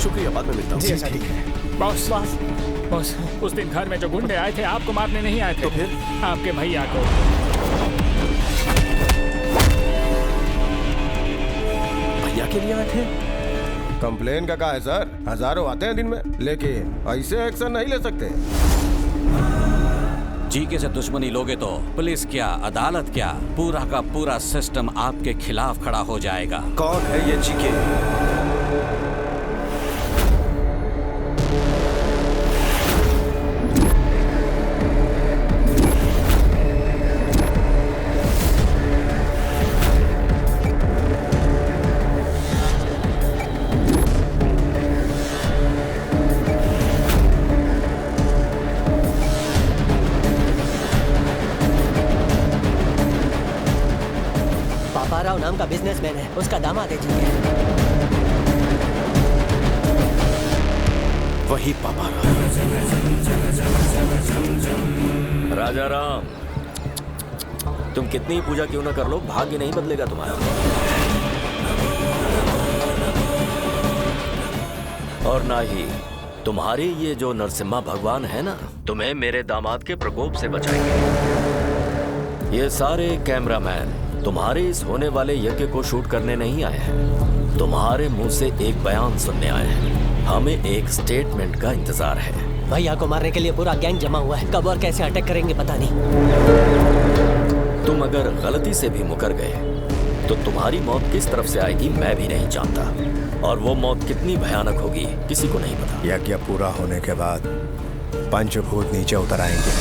शुक्रिया, बाद में मिलता हूँ। ठीक है बॉस। बॉस, उस दिन घर में जो गुंडे आए थे आपको मारने नहीं आए थे। तो फिर आपके भैया को। भैया के लिए आए थे? कंप्लेन का है सर, हजारों आते हैं दिन में, लेकिन ऐसे एक्शन नहीं ले सकते। जीके से दुश्मनी लोगे तो पुलिस क्या, अदालत क्या, पूरा का पूरा सिस्टम आपके खिलाफ खड़ा हो जाएगा। कौन है ये जीके? नाम का बिजनेसमैन है, उसका दामाद है जी। वही पापा राजा राम, तुम कितनी पूजा क्यों ना कर लो, भाग्य नहीं बदलेगा तुम्हारा। और ना ही तुम्हारे ये जो नरसिम्हा भगवान है ना, तुम्हें मेरे दामाद के प्रकोप से बचाएंगे। ये सारे कैमरामैन तुम्हारे इस होने वाले यज्ञ को शूट करने नहीं आए हैं, तुम्हारे मुंह से एक बयान सुनने आए हैं। हमें एक स्टेटमेंट का इंतजार है। भैया को मारने के लिए पूरा गैंग जमा हुआ है, कब और कैसे अटैक करेंगे पता नहीं। तुम अगर गलती से भी मुकर गए तो तुम्हारी मौत किस तरफ से आएगी मैं भी नहीं जानता, और वो मौत कितनी भयानक होगी किसी को नहीं पता। यज्ञ पूरा होने के बाद पंचभूत नीचे उतर आएंगे,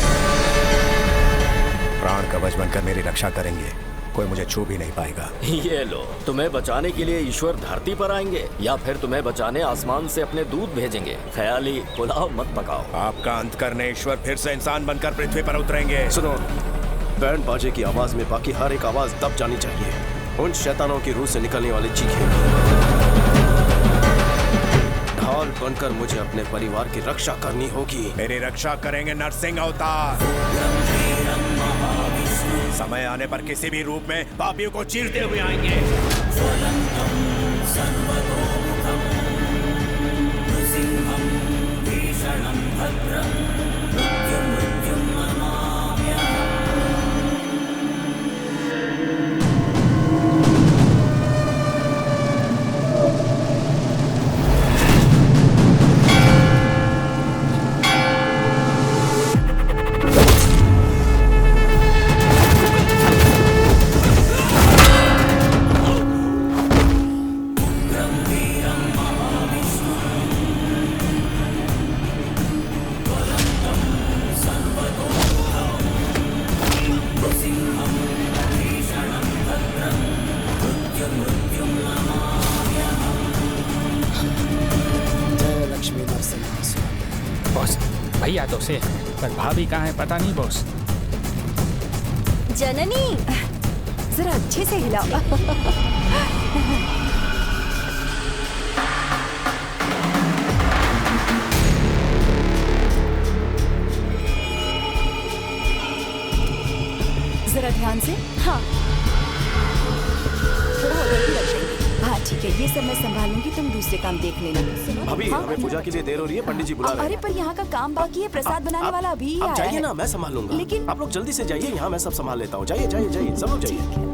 प्राण कवच बनकर मेरी रक्षा करेंगे, कोई मुझे छू भी नहीं पाएगा। ये लो, तुम्हें बचाने के लिए ईश्वर धरती पर आएंगे या फिर तुम्हें बचाने आसमान से अपने दूत भेजेंगे। ख्याली पुलाव मत पकाओ। आपका अंत करने ईश्वर फिर से इंसान बनकर पृथ्वी पर उतरेंगे। सुनो, बैंड बाजे की आवाज में बाकी हर एक आवाज दब जानी चाहिए। उन शैतानों की रूह से निकलने वाली चीखें ढाल बनकर मुझे अपने परिवार की रक्षा करनी होगी। मेरी रक्षा करेंगे नरसिंह अवतार। समय आने पर किसी भी रूप में पापियों को चीरते हुए आएंगे। भैया तो से, पर भाभी कहाँ है पता नहीं बॉस। जननी, जरा अच्छे से हिलाओ। जरा ध्यान से। हाँ, थोड़ा उधर भी रखेंगे। हाँ ठीक है, ये सब मैं संभालूंगी, तुम दूसरे काम देख लेना। अभी हाँ? हमें पूजा के लिए देर हो रही है, पंडित जी बुला रहे हैं। अरे पर यहाँ का काम बाकी है, प्रसाद बनाने वाला अभी ही आप आया जाइए है। ना, मैं संभाल लूंगा। लेकिन आप लोग जल्दी से जाइए, यहाँ मैं सब संभाल लेता हूँ। जाइए जाइए जाइए, सब लोग जाइए।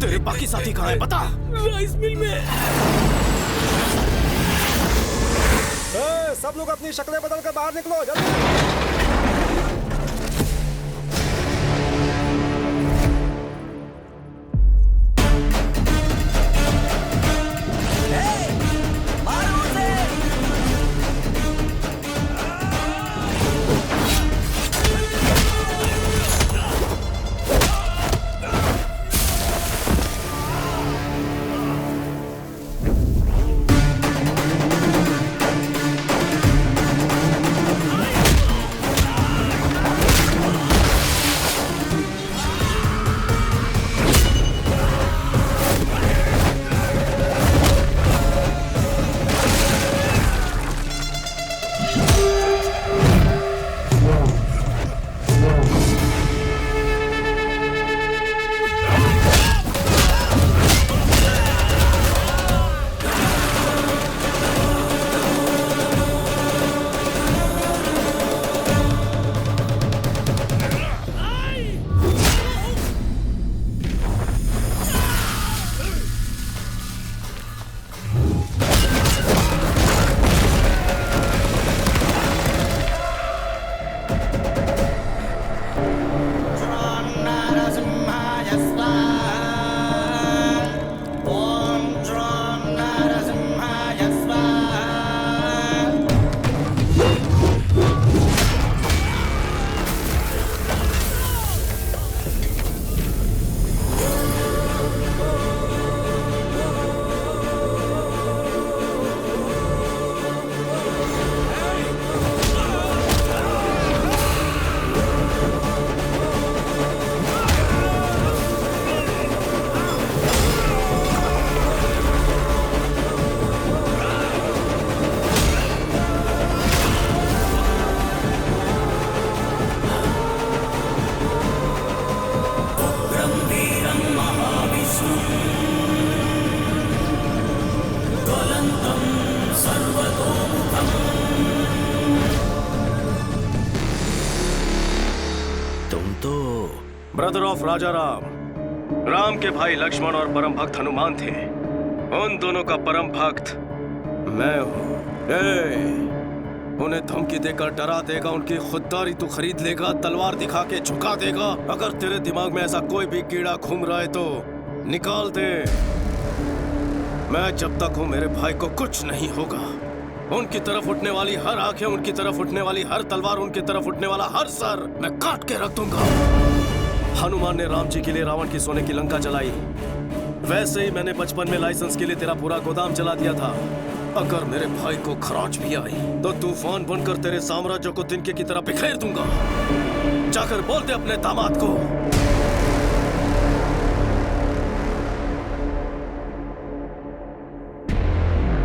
तेरे बाकी साथी कहाँ है बता। राइस मिल में। सब लोग अपनी शक्लें बदलकर बाहर निकलो जल्दी। ब्रदर ऑफ राजा राम। राम के भाई लक्ष्मण और परम भक्त हनुमान थे। उन दोनों का परम भक्त मैं हूँ। उन्हें धमकी देकर डरा देगा, उनकी खुददारी तू खरीद लेगा, तलवार दिखा के झुका देगा। अगर तेरे दिमाग में ऐसा कोई भी कीड़ा घूम रहा है तो निकाल दे। मैं जब तक हूँ मेरे भाई को कुछ नहीं होगा। उनकी तरफ उठने वाली हर आंखें, उनकी तरफ उठने वाली हर तलवार, उनकी तरफ उठने वाला हर सर मैं काट के रख दूंगा। हनुमान ने राम जी के लिए रावण की सोने की लंका जलाई, वैसे ही मैंने बचपन में लाइसेंस के लिए तेरा पूरा गोदाम जला दिया था। अगर मेरे भाई को खराज भी आई तो तूफान बनकर तेरे साम्राज्य को तिनके की तरह बिखेर दूंगा। जाकर बोल दे अपने दामाद को।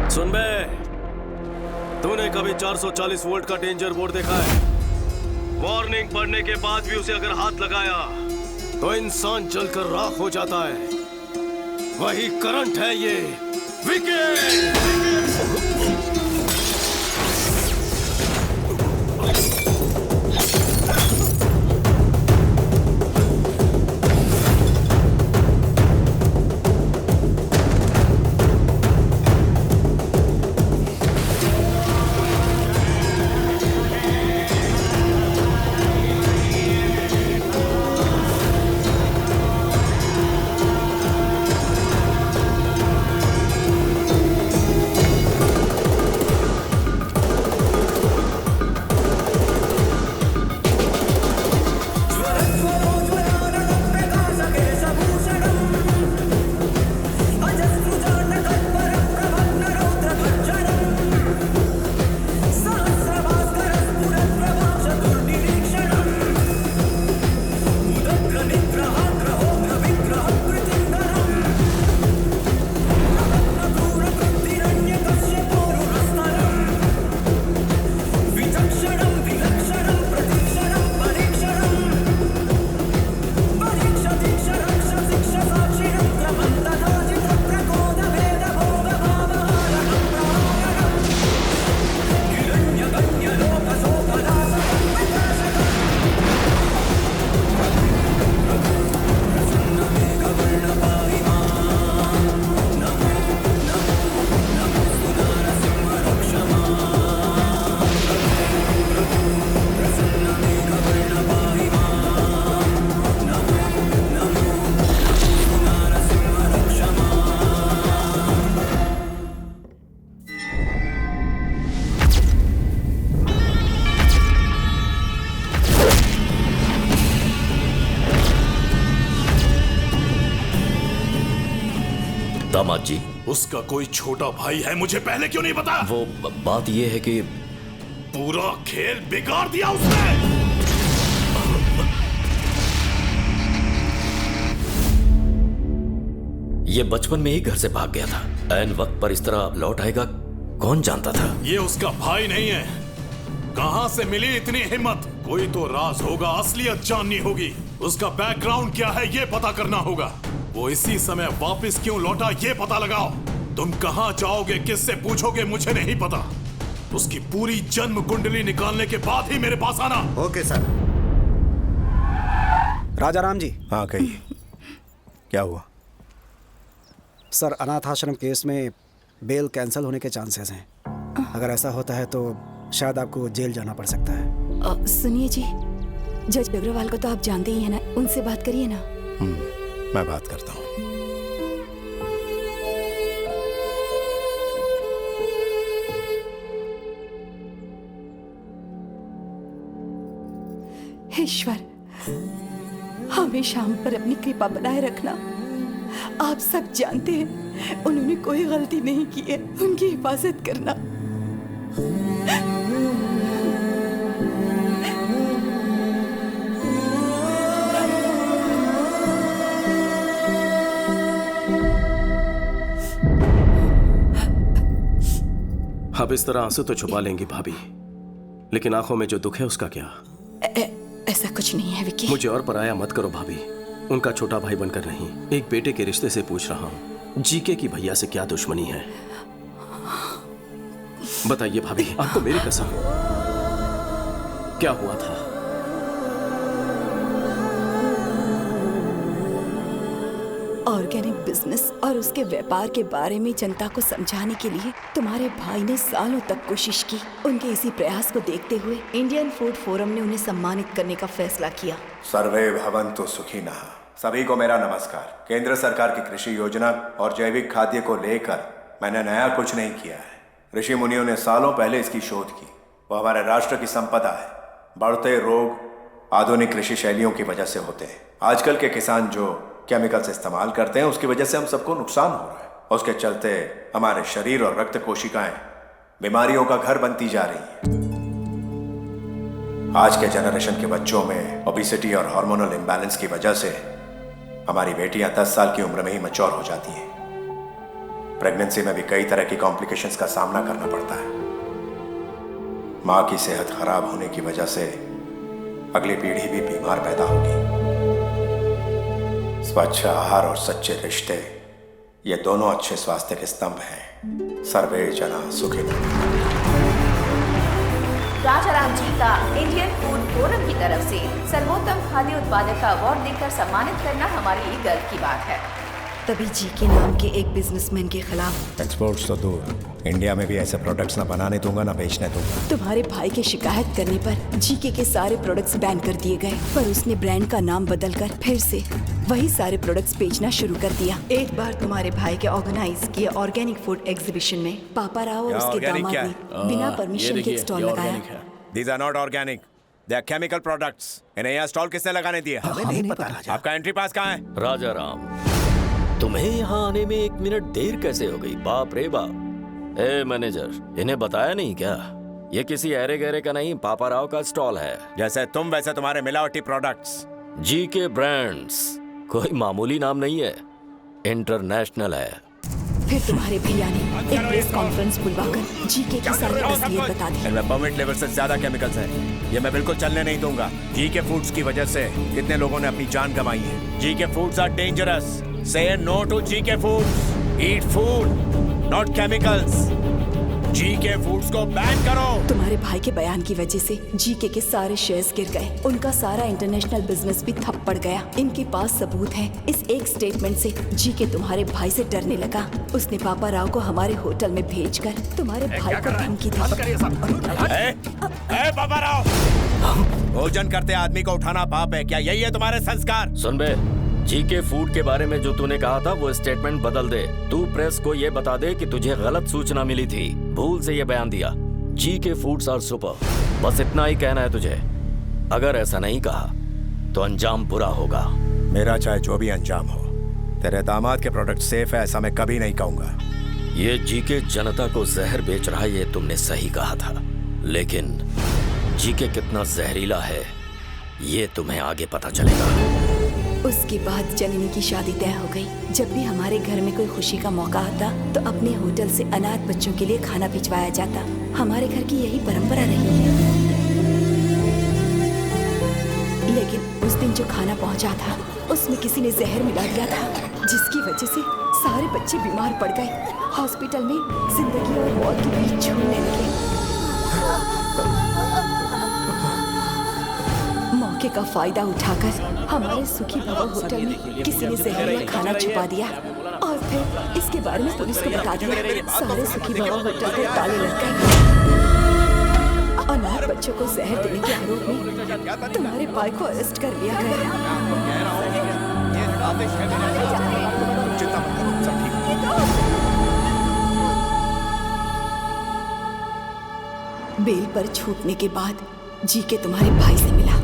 सुन बे, तूने कभी 440 वोल्ट का डेंजर बोर्ड देखा है? वार्निंग पढ़ने के बाद भी उसे अगर हाथ लगाया तो इंसान जलकर राख हो जाता है। वही करंट है ये। विकेट! दामाद जी, उसका कोई छोटा भाई है, मुझे पहले क्यों नहीं बताया? वो बात ये है कि पूरा खेल बिगाड़ दिया उसने। ये बचपन में ही घर से भाग गया था। ऐन वक्त पर इस तरह लौट आएगा कौन जानता था? ये उसका भाई नहीं है। कहां से मिली इतनी हिम्मत? कोई तो राज होगा, असलियत जाननी होगी। उसका बैकग्राउंड क्या है ये पता करना होगा। वो इसी समय वापस क्यों लौटा ये पता लगाओ। तुम कहां जाओगे, किससे पूछोगे, मुझे नहीं पता। उसकी पूरी जन्म कुंडली निकालने के बाद ही मेरे पास आना। Okay sir. राजा राम जी। हाँ कहिए, क्या हुआ? सर, अनाथ आश्रम केस में बेल कैंसिल होने के चांसेस हैं। अगर ऐसा होता है तो शायद आपको जेल जाना पड़ सकता है। सुनिए जी, जज अग्रवाल को तो आप जानते ही हैं ना, उनसे बात करिए ना। मैं बात करता हूँ। ईश्वर, हमेशा हम पर अपनी कृपा बनाए रखना। आप सब जानते हैं उन्होंने कोई गलती नहीं की है, उनकी हिफाजत करना। अब इस तरह आंसू तो छुपा लेंगी भाभी, लेकिन आंखों में जो दुख है उसका क्या? ऐसा कुछ नहीं है विकी। मुझे और पराया मत करो भाभी। उनका छोटा भाई बनकर नहीं, एक बेटे के रिश्ते से पूछ रहा हूँ। जीके की भैया से क्या दुश्मनी है? बताइए भाभी, आपको मेरी कसम, क्या हुआ था? ऑर्गेनिक बिजनेस और उसके व्यापार के बारे में जनता को समझाने के लिए तुम्हारे भाई ने सालों तक कोशिश की। उनके इसी प्रयास को देखते हुए इंडियन फूड फोरम ने उन्हें सम्मानित करने का फैसला किया। सर्वे भवन्तु सुखिनः। सभी को मेरा नमस्कार। केंद्र सरकार की कृषि योजना और जैविक खाद्य को लेकर मैंने नया कुछ नहीं किया है। ऋषि मुनियों ने सालों पहले इसकी शोध की। वो हमारे राष्ट्र की संपदा है। बढ़ते रोग आधुनिक कृषि शैलियों की वजह से होते हैं। आजकल के किसान जो केमिकल्स इस्तेमाल करते हैं उसकी वजह से हम सबको नुकसान हो रहा है। उसके चलते हमारे शरीर और रक्त कोशिकाएं बीमारियों का घर बनती जा रही हैं। आज के जनरेशन के बच्चों में ओबेसिटी और हार्मोनल इम्बैलेंस की वजह से हमारी बेटियां 10 साल की उम्र में ही मैच्योर हो जाती हैं। प्रेगनेंसी में भी कई तरह की कॉम्प्लिकेशंस का सामना करना पड़ता है। माँ की सेहत खराब होने की वजह से अगली पीढ़ी भी बीमार पैदा होगी। स्वच्छ आहार और सच्चे रिश्ते, ये दोनों अच्छे स्वास्थ्य के स्तंभ हैं। सर्वे जना सुखिनः। राजा राम जी का इंडियन फूड फोरम की तरफ से सर्वोत्तम खाद्य उत्पादक का अवार्ड देकर सम्मानित करना हमारे लिए गर्व की बात है। तभी जी के नाम के एक बिजनेसमैन के खिलाफ एक्सपोर्ट्स तो दूर, इंडिया में भी ऐसे प्रोडक्ट्स ना बनाने दूंगा ना बेचने दूंगा। तुम्हारे भाई के शिकायत करने पर जीके के सारे प्रोडक्ट्स बैन कर दिए गए, पर उसने ब्रांड का नाम बदलकर फिर से वही सारे प्रोडक्ट्स बेचना शुरू कर दिया। एक बार तुम्हारे भाई के ऑर्गेनाइज किए ऑर्गेनिक फूड एग्जीबिशन में पापा राव और उसके दामाद ने बिना परमिशन के स्टॉल लगाया। These are not organic. They are chemical products. इन्हें यहाँ स्टॉल किसने लगाने दिया? हमें नहीं पता राजा। आपका एंट्री पास कहाँ है? राजा राम, तुम्हें यहाँ आने में 1 मिनट देर कैसे हो गई? बाप रे बाप। ए मैनेजर, इन्हें बताया नहीं क्या? ये किसी ऐरे गहरे का नहीं, पापा राव का स्टॉल है। जैसे तुम वैसे तुम्हारे मिलावटी प्रोडक्ट्स। जी के ब्रांड्स कोई मामूली नाम नहीं है, इंटरनेशनल है। फिर तुम्हारे भैया ने एक प्रेस कॉन्फ्रेंस बुलवाकर जीके की सारी असलियत बता दी। इनमें परमिट लेवल से ज्यादा केमिकल्स हैं। ये मैं बिल्कुल चलने नहीं दूंगा। जीके फूड्स की वजह से कितने लोगों ने अपनी जान गंवाई है। GK foods are dangerous. Say no to GK Foods. Eat food, not chemicals. GK Foods को बैन करो। तुम्हारे भाई के बयान की वजह से जीके के सारे शेयर्स गिर गए। उनका सारा इंटरनेशनल बिजनेस भी ठप पड़ गया। इनके पास सबूत है। इस एक स्टेटमेंट से जीके तुम्हारे भाई से डरने लगा। उसने पापा राव को हमारे होटल में भेजकर तुम्हारे भाई को धमकी दी। पापा राव, भोजन करते आदमी को उठाना पाप है क्या? यही है तुम्हारे संस्कार? सुन बे, जीके फूड के बारे में जो तूने कहा था वो स्टेटमेंट बदल दे। तू प्रेस को ये बता दे कि तुझे गलत सूचना मिली थी, भूल से ये बयान दिया। जीके फूड्स आर सुपर, बस इतना ही कहना है तुझे। अगर ऐसा नहीं कहा तो अंजाम बुरा होगा। मेरा चाहे जो भी अंजाम हो, तेरे दामाद के प्रोडक्ट सेफ है ऐसा मैं कभी नहीं कहूंगा। ये जीके जनता को जहर बेच रहा है, ये तुमने सही कहा था, लेकिन जीके कितना जहरीला है ये तुम्हें आगे पता चलेगा। उसके बाद जननी की शादी तय हो गई। जब भी हमारे घर में कोई खुशी का मौका आता तो अपने होटल से अनाथ बच्चों के लिए खाना भिजवाया जाता। हमारे घर की यही परंपरा रही है। लेकिन उस दिन जो खाना पहुंचा था उसमें किसी ने जहर मिला दिया था, जिसकी वजह से सारे बच्चे बीमार पड़ गए। हॉस्पिटल में जिंदगी और मौत के बीच झूलने लगे। मौके का फायदा उठाकर हमारे सुखी भवन होटल में किसी ने जहरीला खाना छुपा दिया और फिर इसके बारे में पुलिस को बता दिया। सारे सुखी भवन होटल को ताले लग गए। अनाथ बच्चों को जहर देने के आरोप में तुम्हारे भाई को अरेस्ट कर लिया गया। बेल पर छूटने के बाद जीके तुम्हारे भाई से मिला।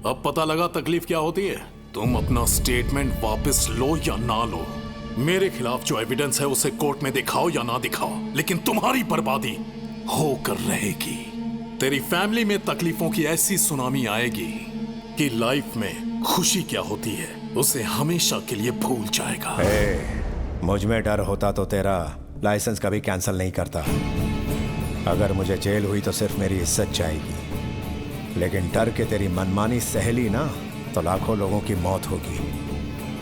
अब पता लगा तकलीफ क्या होती है। तुम अपना स्टेटमेंट वापस लो या ना लो, मेरे खिलाफ जो एविडेंस है उसे कोर्ट में दिखाओ या ना दिखाओ, लेकिन तुम्हारी बर्बादी होकर रहेगी। तेरी फैमिली में तकलीफों की ऐसी सुनामी आएगी कि लाइफ में खुशी क्या होती है उसे हमेशा के लिए भूल जाएगा। मुझ में डर होता तो तेरा लाइसेंस कभी कैंसिल नहीं करता। अगर मुझे जेल हुई तो सिर्फ मेरी इज्जत जाएगी, लेकिन डर के तेरी मनमानी सहेली ना तो लाखों लोगों की मौत होगी।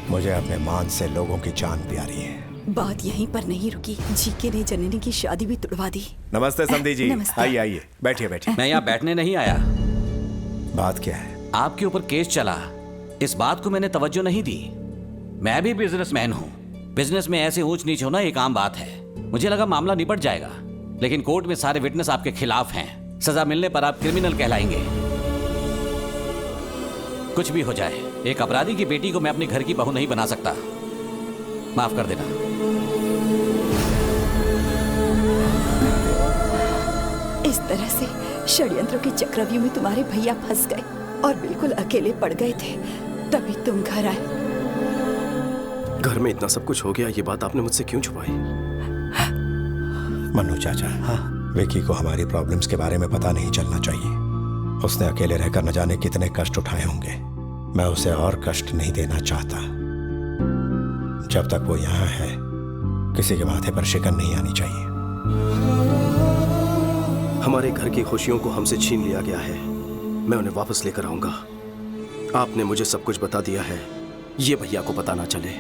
मुझे अपने मान से लोगों की जान प्यारी है। बात यहीं पर नहीं रुकी, जीके ने जननी की शादी भी तुड़वा दी। नमस्ते समधी जी, आइए आइए, बैठिए बैठिए। मैं यहाँ बैठने नहीं आया। बात क्या है? आपके ऊपर केस चला, इस बात को मैंने तवज्जो नहीं दी। मैं भी बिजनेसमैन हूँ। बिजनेस में ऐसे ऊंच नीच होना एक आम बात है। मुझे लगा मामला निपट जाएगा, लेकिन कोर्ट में सारे विटनेस आपके खिलाफ हैं। सजा मिलने पर आप क्रिमिनल कहलाएंगे। कुछ भी हो जाए, एक अपराधी की बेटी को मैं अपने घर की बहू नहीं बना सकता। माफ कर देना। इस तरह से षड्यंत्रों के चक्रव्यूह में तुम्हारे भैया फंस गए और बिल्कुल अकेले पड़ गए थे, तभी तुम घर आए। घर में इतना सब कुछ हो गया, ये बात आपने मुझसे क्यों छुपाई? मन्नू चाचा, विकी को हमारी प्रॉब्लम्स के बारे में पता नहीं चलना चाहिए। उसने अकेले रहकर न जाने कितने कष्ट उठाए होंगे। मैं उसे और कष्ट नहीं देना चाहता। जब तक वो यहाँ है, किसी के माथे पर शिकन नहीं आनी चाहिए। हमारे घर की खुशियों को हमसे छीन लिया गया है। मैं उन्हें वापस लेकर आऊंगा। आपने मुझे सब कुछ बता दिया है, ये भैया को पता ना चले।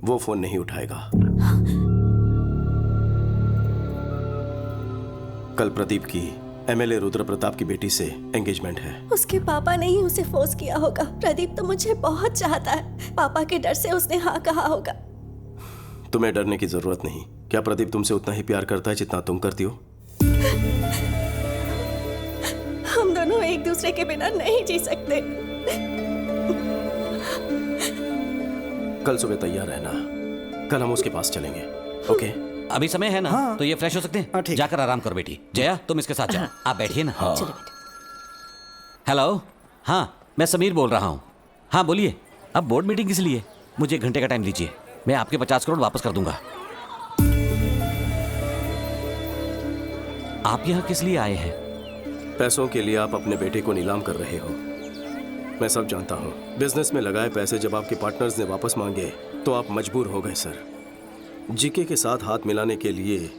वो फोन नहीं उठाएगा। कल प्रदीप की एमएलए रुद्र प्रताप की बेटी से एंगेजमेंट है। उसके पापा ने ही उसे फोर्स किया होगा। प्रदीप तो मुझे बहुत चाहता है। पापा के डर से उसने हाँ कहा होगा। तुम्हें डरने की जरूरत नहीं। क्या प्रदीप तुमसे उतना ही प्यार करता है जितना तुम करती हो? हम दोनों एक दूसरे के बिना नहीं जी सकते। कल सुबह तैयार रहना, कल हम उसके पास चलेंगे। ओके? अभी समय है ना? तो ये फ्रेश हो सकते हैं? जाकर आराम करो बेटी। जया, तुम इसके साथ जाओ। आप बैठिए ना। हेलो, हाँ मैं समीर बोल रहा हूँ। हाँ बोलिए। अब बोर्ड मीटिंग किस लिए? मुझे 1 घंटे का टाइम दीजिए, मैं आपके 50 करोड़ वापस कर दूंगा। आप यहाँ किस लिए आए हैं? पैसों के लिए आप अपने बेटे को नीलाम कर रहे हो। मैं सब जानता हूँ। बिजनेस में लगाए पैसे जब आपके पार्टनर्स ने वापस मांगे तो आप मजबूर हो गए सर। जीके के साथ हाथ मिलाने के लिए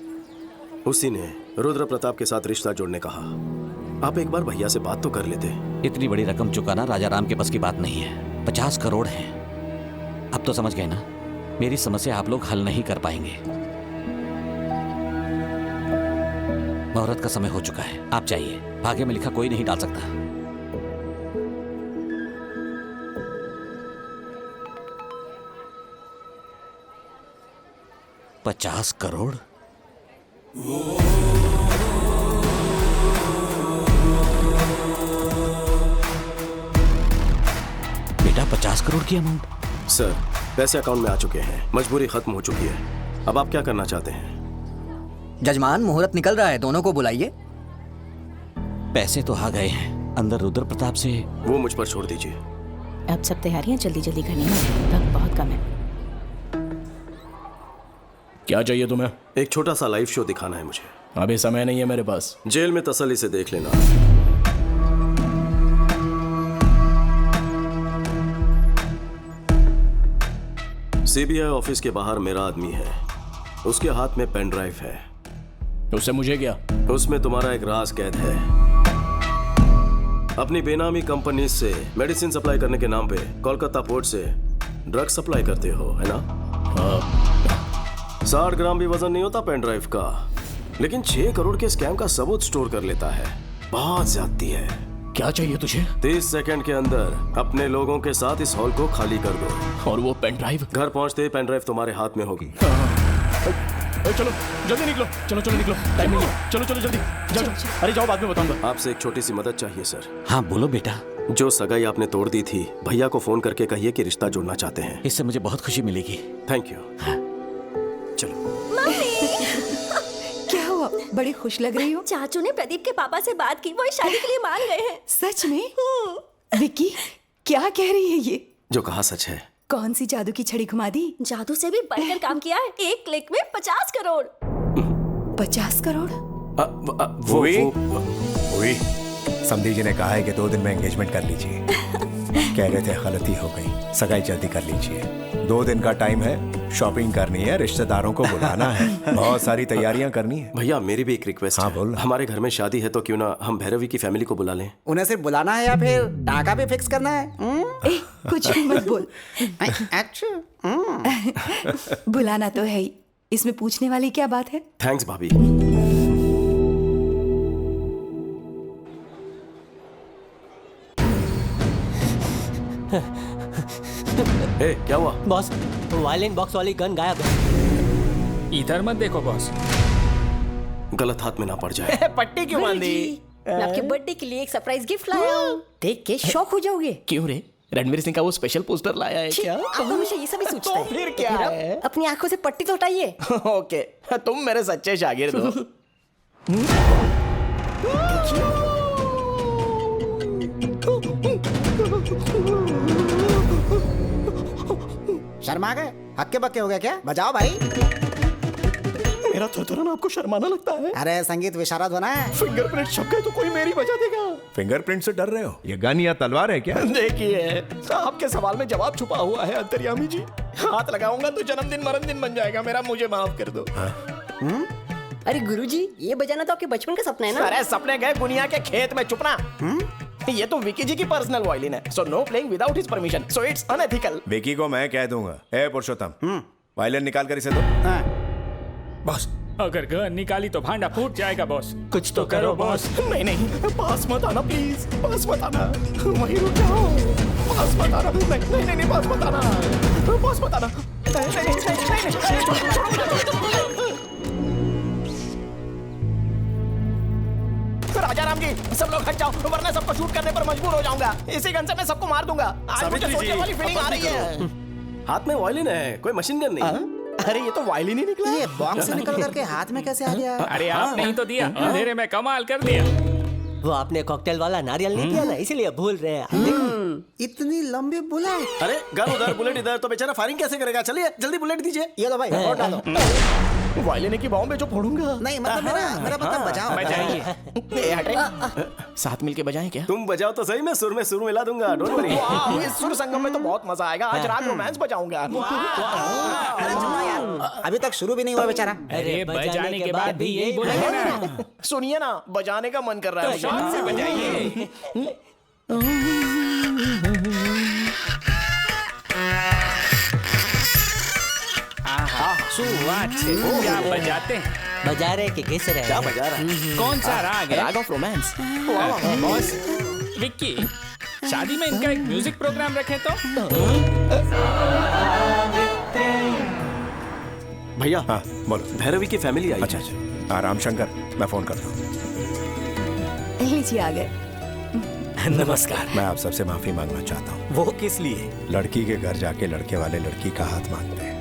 उसी ने रुद्र प्रताप के साथ रिश्ता जोड़ने कहा। आप एक बार भैया से बात तो कर लेते। इतनी बड़ी रकम चुकाना राजा राम के बस की बात नहीं है। 50 करोड़ हैं। अब तो समझ गए ना, मेरी समस्या आप लोग हल नहीं कर पाएंगे। मुहूर्त का समय हो चुका है, आप चाहिए। भाग्य में लिखा कोई नहीं डाल सकता। $50 करोड़? बेटा 50 करोड़ की अमाउंट? सर पैसे अकाउंट में आ चुके हैं, मजबूरी खत्म हो चुकी है। अब आप क्या करना चाहते हैं? जजमान, मुहूर्त निकल रहा है, दोनों को बुलाइए। पैसे तो आ गए हैं, अंदर रुद्र प्रताप से। वो मुझ पर छोड़ दीजिए। अब सब तैयारियां जल्दी जल्दी करनी है, वक्त बहुत कम है। क्या चाहिए तुम्हें? एक छोटा सा लाइव शो दिखाना है मुझे। अभी समय नहीं है मेरे पास। जेल में तसल्ली से देख लेना। सीबीआई ऑफिस के बाहर मेरा आदमी है, उसके हाथ में पेन ड्राइव है। उससे मुझे क्या? उसमें तुम्हारा एक राज कैद है। अपनी बेनामी कंपनी से मेडिसिन सप्लाई करने के नाम पे कोलकाता पोर्ट से ड्रग सप्लाई करते हो, है ना? 60 ग्राम भी वजन नहीं होता पेन ड्राइव का, लेकिन 6 करोड़ के स्कैम का सबूत स्टोर कर लेता है। बहुत ज्यादती है। क्या चाहिए तुझे? 30 सेकंड के अंदर अपने लोगों के साथ इस हॉल को खाली कर दो। और वो पेन ड्राइव? घर पहुंचते ही पेन ड्राइव तुम्हारे हाथ में होगी। चलो जल्दी निकलो, चलो चलो निकलो, टाइम नहीं है। चलो चलो जल्दी जाओ। अरे जाओ, बाद में बताऊंगा। आपसे एक छोटी सी मदद चाहिए सर। हाँ बोलो बेटा। जो सगाई आपने तोड़ दी थी, भैया को फोन करके कहिए कि रिश्ता जोड़ना चाहते हैं। इससे मुझे बहुत खुशी मिलेगी। Thank you. चलो। क्या हुआ? बड़ी खुश लग रही हो। चाचू ने प्रदीप के पापा से बात की, वो इस शादी के लिए मान गए हैं। सच में? विकी क्या कह रही है ये? जो कहा सच है। कौन सी जादू की छड़ी घुमा दी? जादू से भी बढ़कर काम किया है। एक क्लिक में 50 करोड़। 50 करोड़? वही समधी जी ने कहा है कि 2 दिन में एंगेजमेंट कर लीजिए। कह रहे थे गलती हो गई, सगाई जल्दी कर लीजिए। 2 दिन का टाइम है, शॉपिंग करनी है, रिश्तेदारों को बुलाना है, बहुत सारी तैयारियां करनी है। भैया मेरी भी एक रिक्वेस्ट है। बोल। हमारे घर में शादी है तो क्यों ना हम भैरवी की फैमिली को बुला लें। उन्हें सिर्फ बुलाना है या फिर टाका भी फिक्स करना है? कुछ भी मत बोल। बुलाना तो है ही, इसमें पूछने वाली क्या बात है? थैंक्स भाभी। ए, क्या हुआ? बॉस, वायलिन बॉक्स वाली गन गायब है। इधर मत देखो बॉस, गलत हाथ में ना पड़ जाए। पट्टी क्यों बांधी? मैं आपके बर्थडे के लिए एक सरप्राइज गिफ्ट लाया हूँ, देख के शॉक हो जाओगे। क्यों रे? रणवीर सिंह का वो स्पेशल पोस्टर लाया है क्या? आप हमेशा ये सब ही सोचते हैं। फिर क्या है? अपनी आंखों से पट्टी तो हटाइए। ओके, तुम मेरे सच्चे शागिर्द हो। शर्मा गए? हक्के बक्के हो गए क्या? बजाओ भाई। मेरा थरथराना आपको शर्माना लगता है? अरे संगीत विशारद होना है। फिंगरप्रिंट छप गए तो कोई मेरी बजा देगा। फिंगरप्रिंट से डर रहे हो? ये गन या तलवार है क्या? देखिए, आपके सवाल में जवाब छुपा हुआ है अंतर्यामी जी। हाथ लगाऊंगा तो जन्मदिन मरणदिन बन जाएगा मेरा, मुझे माफ कर दो। अरे गुरुजी, ये बजाना तो आपके बचपन का सपना है ना? अरे सपने गए गुनिया के खेत में, चुपना। ये तो विकी जी की पर्सनल वायलिन है, so know playing without his permission, so it's unethical. Vicky को मैं कह दूंगा। ए पुरुषोत्तम, वायलिन निकाल कर इसे दो। बॉस, अगर गन निकाली तो भांडा फूट जाएगा बॉस, कुछ तो करो बॉस। नहीं नहीं, पास मत आना प्लीज, पास मत आना, वहीं रुक जाओ, पास मत आना। नहीं नहीं नहीं, पास मत आना, पास मत आना। राजा राम जी, सब लोग हट जाओ, वरना सबको शूट करने पर मजबूर हो जाऊंगा। इसी गन से मैं सबको मार दूंगा। आज मुझे सोचने वाली फीलिंग आ रही है। हाथ में वायलिन है, कोई मशीन गन नहीं। अरे ये तो वायलिन ही निकला। ये बॉक्स से निकल करके हाथ में कैसे आ गया? अरे आपने ही तो दिया, अंधेरे में कमाल कर दिया। वो आपने कॉकटेल वाला नारियल नहीं दिया ना, इसीलिए भूल रहे हैं। देखो इतनी लंबी बुलेट। अरे गन उधर, बुलेट इधर, तो बेचारा फायरिंग कैसे करेगा? चलिए जल्दी बुलेट दीजिए। ये लो भाई, और डालो। वायलिन की बॉम्ब में जो फोड़ूंगा। नहीं मतलब मेरा मतलब बजाओ। बजाइए। साथ मिलके बजाएं क्या? तुम बजाओ तो सही, मैं सुर में सुर मिला दूंगा, डोंट वरी। इस सुर संगम में तो बहुत मजा आएगा। आज रात रोमांस बजाऊंगा। अरे सुनो यार, अभी तक शुरू भी नहीं हुआ बेचारा। अरे बजाने के बाद भी यही बोलेंगे ना। सुनिए ना, बजाने का मन कर रहा है। शान से बजाइए। क्या बजाते हैं? बजा रहे कि घिस रहे? क्या बजा रहा है? कौन सा राग है? राग ऑफ रोमांस। बॉस, विक्की, शादी में इनका एक म्यूजिक प्रोग्राम रखे तो? भैया, हाँ बोलो। भैरवी की फैमिली आई। अच्छा अच्छा, राम शंकर, मैं फोन करता हूँ। लीजिए आ गए। नमस्कार। मैं आप सबसे माफी मांगना चाहता हूँ। वो किस लिए? लड़की के घर जाके लड़के वाले लड़की का हाथ मांगते हैं,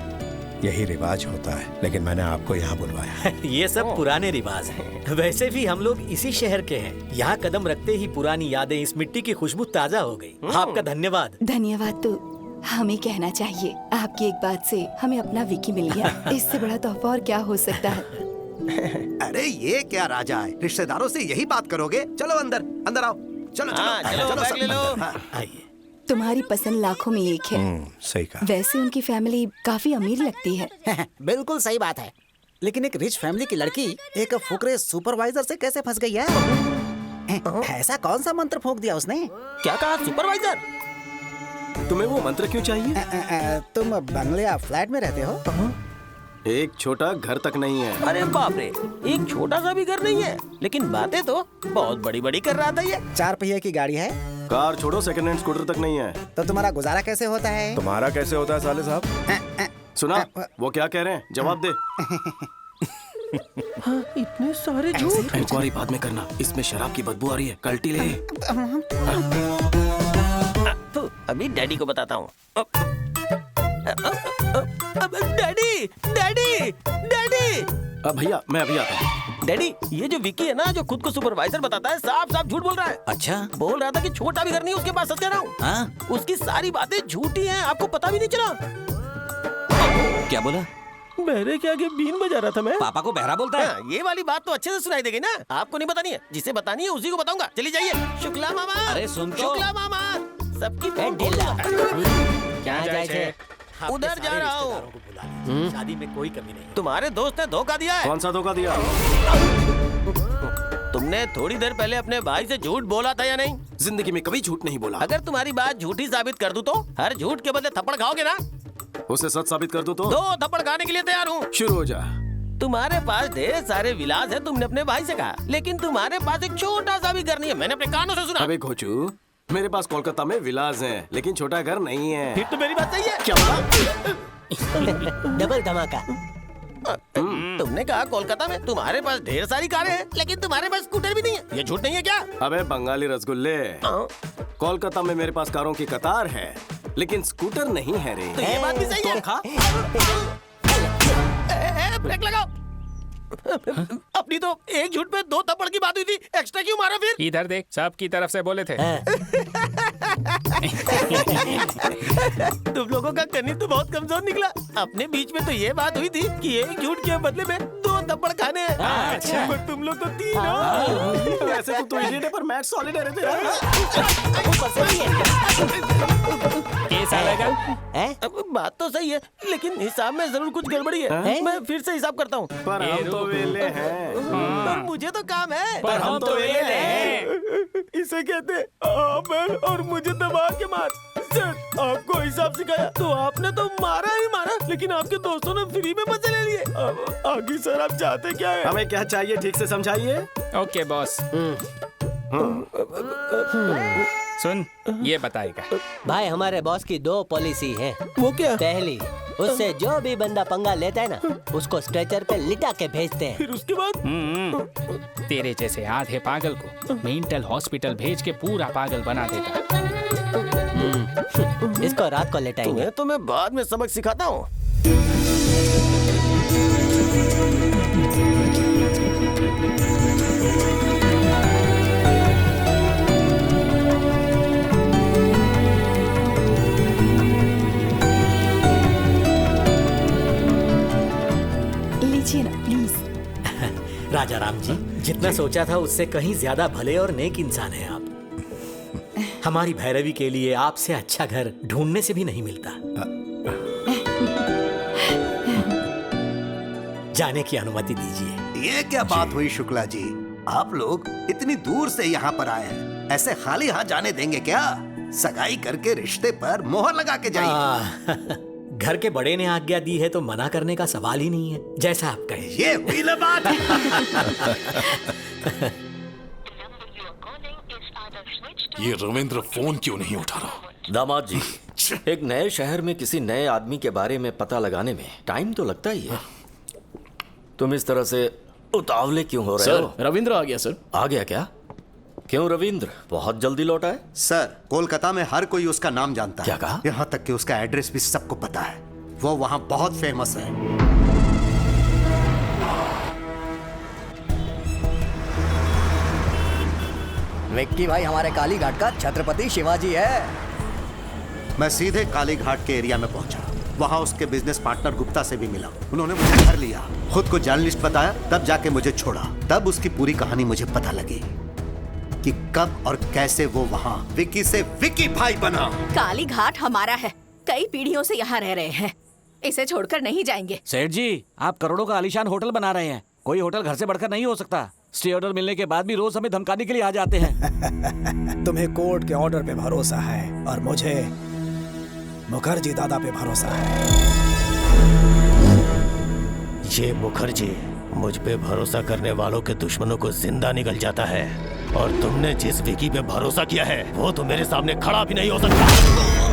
यही रिवाज होता है, लेकिन मैंने आपको यहाँ बुलवाया है। ये सब पुराने रिवाज हैं। वैसे भी हम लोग इसी शहर के हैं। यहाँ कदम रखते ही पुरानी यादें, इस मिट्टी की खुशबू ताजा हो गई। आपका धन्यवाद। धन्यवाद तो हमें कहना चाहिए। आपकी एक बात से हमें अपना विकी मिल गया, इससे बड़ा तोहफा और क्या हो सकता है? अरे ये क्या राजा है, रिश्तेदारों से यही बात करोगे? चलो अंदर, अंदर आओ। चलो चलो बैग ले लो। आइए। तुम्हारी पसंद लाखों में एक है। सही कहा। वैसे उनकी फैमिली काफी अमीर लगती है। बिल्कुल सही बात है, लेकिन एक रिच फैमिली की लड़की एक फुकरे सुपरवाइजर से कैसे फंस गई है? ऐसा कौन सा मंत्र फूंक दिया उसने? क्या कहा? सुपरवाइजर? तुम्हें वो मंत्र क्यों चाहिए? तुम बंगले या फ्लैट में रहते हो? एक छोटा घर तक नहीं है। अरे बाप रे, एक छोटा सा भी घर नहीं है, लेकिन बातें तो बहुत बड़ी बड़ी कर रहा था ये। 4 पहिए की गाड़ी है। कार छोड़ो, सेकंड हैंड स्कूटर तक नहीं है। तो तुम्हारा गुजारा कैसे होता है? तुम्हारा कैसे होता है साले साहब? सुना वो क्या कह रहे हैं? जवाब दे। हाँ, इतने सारे झूठ। इंक्वायरी बाद में करना, इसमें शराब की बदबू आ रही है, कल्टी ले। तो अभी डैडी को बताता हूँ। Daddy daddy daddy. भैया मैं अभी आता हूँ। डैडी, ये जो विकी है ना, जो खुद को सुपरवाइजर बताता है, साफ साफ झूठ बोल रहा है। अच्छा, बोल रहा था कि छोटा भी घर नहीं उसके पास। सच कह रहा हूँ। हाँ? उसकी सारी बातें झूठी हैं, आपको पता भी नहीं चला। क्या बोला? बहरे के आगे बीन बजा रहा था मैं। पापा को बहरा बोलता है? हाँ, ये वाली बात तो अच्छे से सुनाई देगी ना। आपको नहीं बतानी है, जिसे बतानी है उसी को बताऊंगा। चलिए जाइए। शुक्ला मामा। अरे सुन तो। शुक्ला मामा, सबकी क्या जाए थे? उधर जा रहा हूँ। शादी में कोई कमी नहीं। तुम्हारे दोस्त ने धोखा दिया है। कौन सा धोखा दिया? तुमने थोड़ी देर पहले अपने भाई से झूठ बोला था या नहीं? जिंदगी में कभी झूठ नहीं बोला। अगर तुम्हारी बात झूठी साबित कर दूं तो हर झूठ के बदले थप्पड़ खाओगे ना? उसे सच साबित कर दूं तो? 2 थप्पड़ खाने के लिए तैयार हूँ। शुरू हो जा। तुम्हारे पास ढेर सारे विलास है, तुमने अपने भाई से कहा, लेकिन तुम्हारे पास एक छोटा सा भी घर नहीं है। मैंने अपने कानों से सुना। अबे घोचू, मेरे पास कोलकाता में विलास है, लेकिन छोटा घर नहीं है। फिर तो मेरी बात सही है। क्या? डबल धमाका। तुमने कहा कोलकाता में तुम्हारे पास ढेर सारी कारें हैं, लेकिन तुम्हारे पास स्कूटर भी नहीं है। ये झूठ नहीं है क्या? अबे बंगाली रसगुल्ले, कोलकाता में मेरे पास कारों की कतार है, लेकिन स्कूटर नहीं है रे। तो ये बात भी सही है। ब्रेक लगाओ। अपनी तो एक झूठ पे 2 थप्पड़ की बात हुई थी, एक्स्ट्रा क्यों मारा फिर? इधर देख, सबकी तरफ से बोले थे। तुम लोगों का गणित तो बहुत कमजोर निकला। अपने बीच में तो ये बात हुई थी कि एक झूठ के बदले में 2 थप्पड़ खाने हैं। अच्छा। पर तुम लोग तो 3 हो। ऐसे तो इडियट है, पर मैथ्स सॉलिड है रे तेरा। कैसा लगा? बात तो सही है, लेकिन हिसाब में जरूर कुछ गड़बड़ी है। मैं फिर से हिसाब करता हूँ। पर हम तो वेले हैं। पर मुझे तो काम है। पर हम तो वेले हैं। इसे कहते हैं आमर और मुझे दबा के मार। सर, आपको हिसाब सिखाया तो आपने तो मारा ही मारा, लेकिन आपके दोस्तों ने फ्री में मजे ले लिए। आगे सर आप चाहते क्या है? हमें क्या चाहिए ठीक से समझाइए। Okay boss. सुन, ये बताएगा। भाई हमारे बॉस की 2 पॉलिसी है। वो क्या? पहली, उससे जो भी बंदा पंगा लेता है ना, उसको स्ट्रेचर पे लिटा के भेजते हैं। फिर उसके बाद तेरे जैसे आधे पागल को मेंटल हॉस्पिटल भेज के पूरा पागल बना देता। इसको रात को लेटाएंगे। तो मैं बाद में सबक सिखाता हूँ। लीजिए ना प्लीज। राजा राम जी, जितना सोचा था उससे कहीं ज्यादा भले और नेक इंसान है आप। हमारी भैरवी के लिए आपसे अच्छा घर ढूंढने से भी नहीं मिलता। जाने की अनुमति दीजिए। ये क्या बात हुई शुक्ला जी? आप लोग इतनी दूर से यहाँ पर आए हैं, ऐसे खाली हाथ जाने देंगे क्या? सगाई करके रिश्ते पर मोहर लगा के जाइए। घर के बड़े ने आज्ञा दी है तो मना करने का सवाल ही नहीं है, जैसा आप कहें। ये हुई ना बात। ये रविंद्र फोन क्यों नहीं उठा रहा? दामाद जी, एक नए शहर में किसी नए आदमी के बारे में पता लगाने में टाइम तो लगता ही है। तुम इस तरह से उतावले क्यों हो रहे हो? रविंद्र आ गया सर। आ गया क्या? क्यों रविंद्र बहुत जल्दी लौटा है? सर, कोलकाता में हर कोई उसका नाम जानता है। क्या कहा? यहाँ तक कि उसका एड्रेस भी सबको पता है। वो वहाँ बहुत फेमस है। विक्की भाई हमारे काली घाट का छत्रपति शिवाजी है। मैं सीधे काली घाट के एरिया में पहुंचा। वहाँ उसके बिजनेस पार्टनर गुप्ता से भी मिला। उन्होंने मुझे घर लिया, खुद को जर्नलिस्ट बताया, तब जाके मुझे छोड़ा। तब उसकी पूरी कहानी मुझे पता लगी कि कब और कैसे वो वहाँ विक्की से विक्की भाई बना। काली घाट हमारा है, कई पीढ़ियों से यहाँ रह रहे हैं, इसे छोड़कर नहीं जाएंगे। सेठ जी, आप करोड़ों का आलीशान होटल बना रहे हैं, कोई होटल घर से बढ़कर नहीं हो सकता। स्टे ऑर्डर मिलने के बाद भी रोज हमें धमकाने के लिए आ जाते हैं। तुम्हें कोर्ट के ऑर्डर पे भरोसा है और मुझे मुखर्जी दादा पे भरोसा है। ये मुखर्जी मुझ पे भरोसा करने वालों के दुश्मनों को जिंदा निकल जाता है, और तुमने जिस विकी पे भरोसा किया है वो तो मेरे सामने खड़ा भी नहीं हो सकता।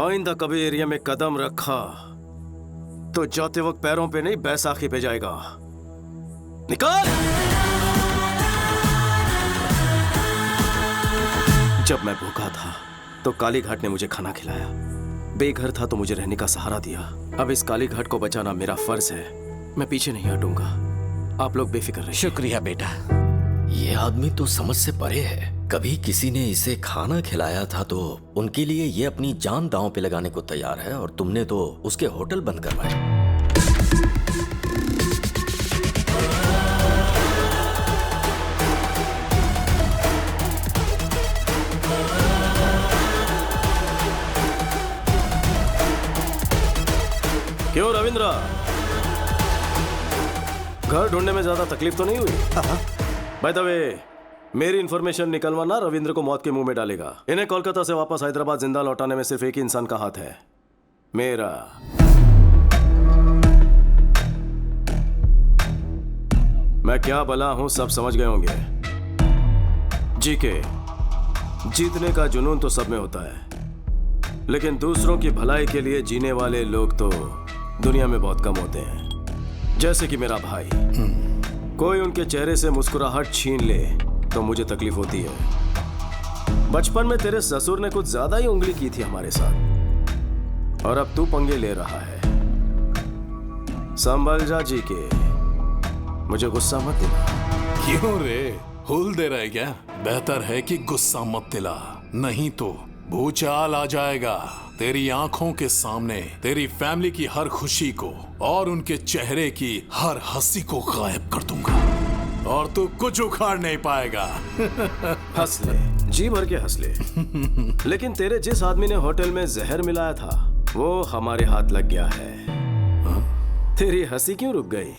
आइंदा कभी एरिया में कदम रखा तो जाते वक्त पैरों पे नहीं बैसाखी पे जाएगा। निकाल। जब मैं भूखा था तो काली घाट ने मुझे खाना खिलाया, बेघर था तो मुझे रहने का सहारा दिया। अब इस काली घाट को बचाना मेरा फर्ज है, मैं पीछे नहीं हटूंगा। आप लोग बेफिक्र रहिए। शुक्रिया बेटा। ये आदमी तो समझ से परे है। कभी किसी ने इसे खाना खिलाया था तो उनके लिए ये अपनी जान दांव पे लगाने को तैयार है, और तुमने तो उसके होटल बंद करवाए। क्यों रविंद्र, घर ढूंढने में ज्यादा तकलीफ तो नहीं हुई? बाय द वे, मेरी इंफॉर्मेशन निकलवाना रविंद्र को मौत के मुंह में डालेगा। इन्हें कोलकाता से वापस हैदराबाद जिंदा लौटाने में सिर्फ एक ही इंसान का हाथ है, मेरा। मैं क्या भला हूं सब समझ गए होंगे। जीके, जीतने का जुनून तो सब में होता है, लेकिन दूसरों की भलाई के लिए जीने वाले लोग तो दुनिया में बहुत कम होते हैं। जैसे कि मेरा भाई, कोई उनके चेहरे से मुस्कुराहट छीन ले तो मुझे तकलीफ होती है। बचपन में तेरे ससुर ने कुछ ज्यादा ही उंगली की थी हमारे साथ, और अब तू पंगे ले रहा है। संभल जा जी के, मुझे गुस्सा मत दिला। क्यों रे, हुल दे रहा है क्या? बेहतर है कि गुस्सा मत दिला, नहीं तो भूचाल आ जाएगा। तेरी आंखों के सामने तेरी फैमिली की हर खुशी को और उनके चेहरे की हर हंसी को गायब कर दूंगा, और तू कुछ उखाड़ नहीं पाएगा। हंस ले, जी भर के हंस ले। लेकिन तेरे जिस आदमी ने होटल में जहर मिलाया था वो हमारे हाथ लग गया है। तेरी हंसी क्यों रुक गई?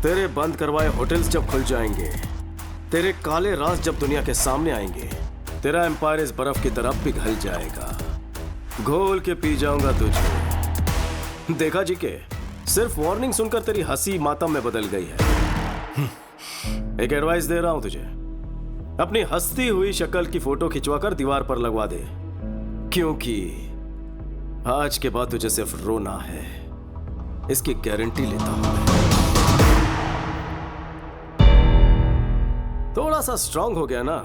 तेरे बंद करवाए होटल्स जब खुल जाएंगे, तेरे काले राज जब दुनिया के सामने आएंगे, तेरा एम्पायर इस बर्फ की तरफ पिघल जाएगा। घोल के पी जाऊंगा तुझे। देखा जी के, सिर्फ वार्निंग सुनकर तेरी हंसी मातम में बदल गई है। एक एडवाइस दे रहा हूं तुझे, अपनी हंसती हुई शक्ल की फोटो खिंचवाकर दीवार पर लगवा दे, क्योंकि आज के बाद तुझे सिर्फ रोना है, इसकी गारंटी लेता हूं। थोड़ा सा स्ट्रांग हो गया ना,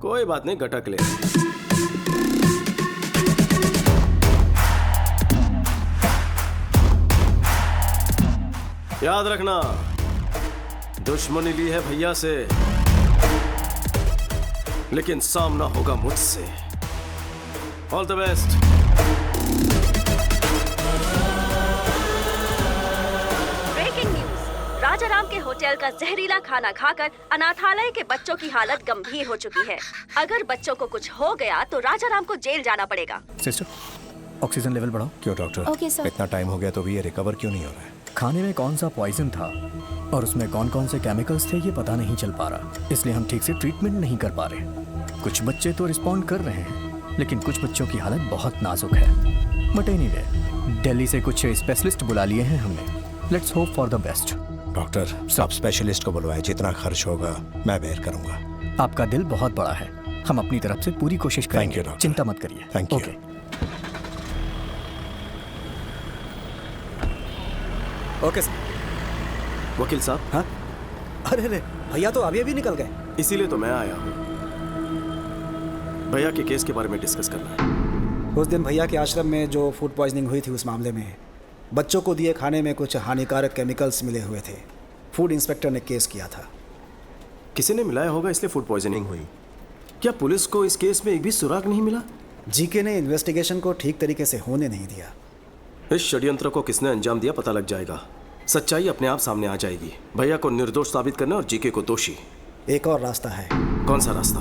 कोई बात नहीं, गटक ले। याद रखना, दुश्मनी ली है भैया से, लेकिन सामना होगा मुझसे। All the best. Breaking news, Rajaram के होटल का जहरीला खाना खाकर अनाथालय के बच्चों की हालत गंभीर हो चुकी है। अगर बच्चों को कुछ हो गया तो राजाराम को जेल जाना पड़ेगा। सिस्टर, ऑक्सीजन लेवल बढ़ाओ। क्यों डॉक्टर? Okay sir. इतना टाइम हो गया तो भी ये रिकवर क्यों नहीं हो रहा है? खाने में कौन सा पॉइजन था और उसमें कौन कौन से केमिकल्स थे ये पता नहीं चल पा रहा, इसलिए हम ठीक से ट्रीटमेंट नहीं कर पा रहे। कुछ बच्चे तो रिस्पॉन्ड कर रहे हैं, लेकिन कुछ बच्चों की हालत बहुत नाजुक है। बट एनीवे, दिल्ली से कुछ स्पेशलिस्ट बुला लिए हैं हमने। Let's hope for the best. Doctor, सब स्पेशलिस्ट को बुलवाए, जितना खर्च होगा मैं बेयर करूंगा। आपका दिल बहुत बड़ा है, हम अपनी तरफ से पूरी कोशिश करेंगे। Thank you doctor. चिंता मत करिए। Thank you. Okay sir. वकील साहब। हाँ? अरे अरे, भैया तो अभी अभी निकल गए। इसीलिए तो मैं आया हूँ, भैया के केस के बारे में डिस्कस करना है। उस दिन भैया के आश्रम में जो फूड पॉइजनिंग हुई थी, उस मामले में बच्चों को दिए खाने में कुछ हानिकारक केमिकल्स मिले हुए थे। फूड इंस्पेक्टर ने केस किया था। किसी ने मिलाया होगा, इसलिए फूड पॉइजनिंग हुई। क्या पुलिस को इस केस में एक भी सुराग नहीं मिला? जीके ने इन्वेस्टिगेशन को ठीक तरीके से होने नहीं दिया। इस षड्यंत्र को किसने अंजाम दिया पता लग जाएगा, सच्चाई अपने आप सामने आ जाएगी। भैया को निर्दोष साबित करना और जीके को दोषी। एक और रास्ता है। कौन सा रास्ता?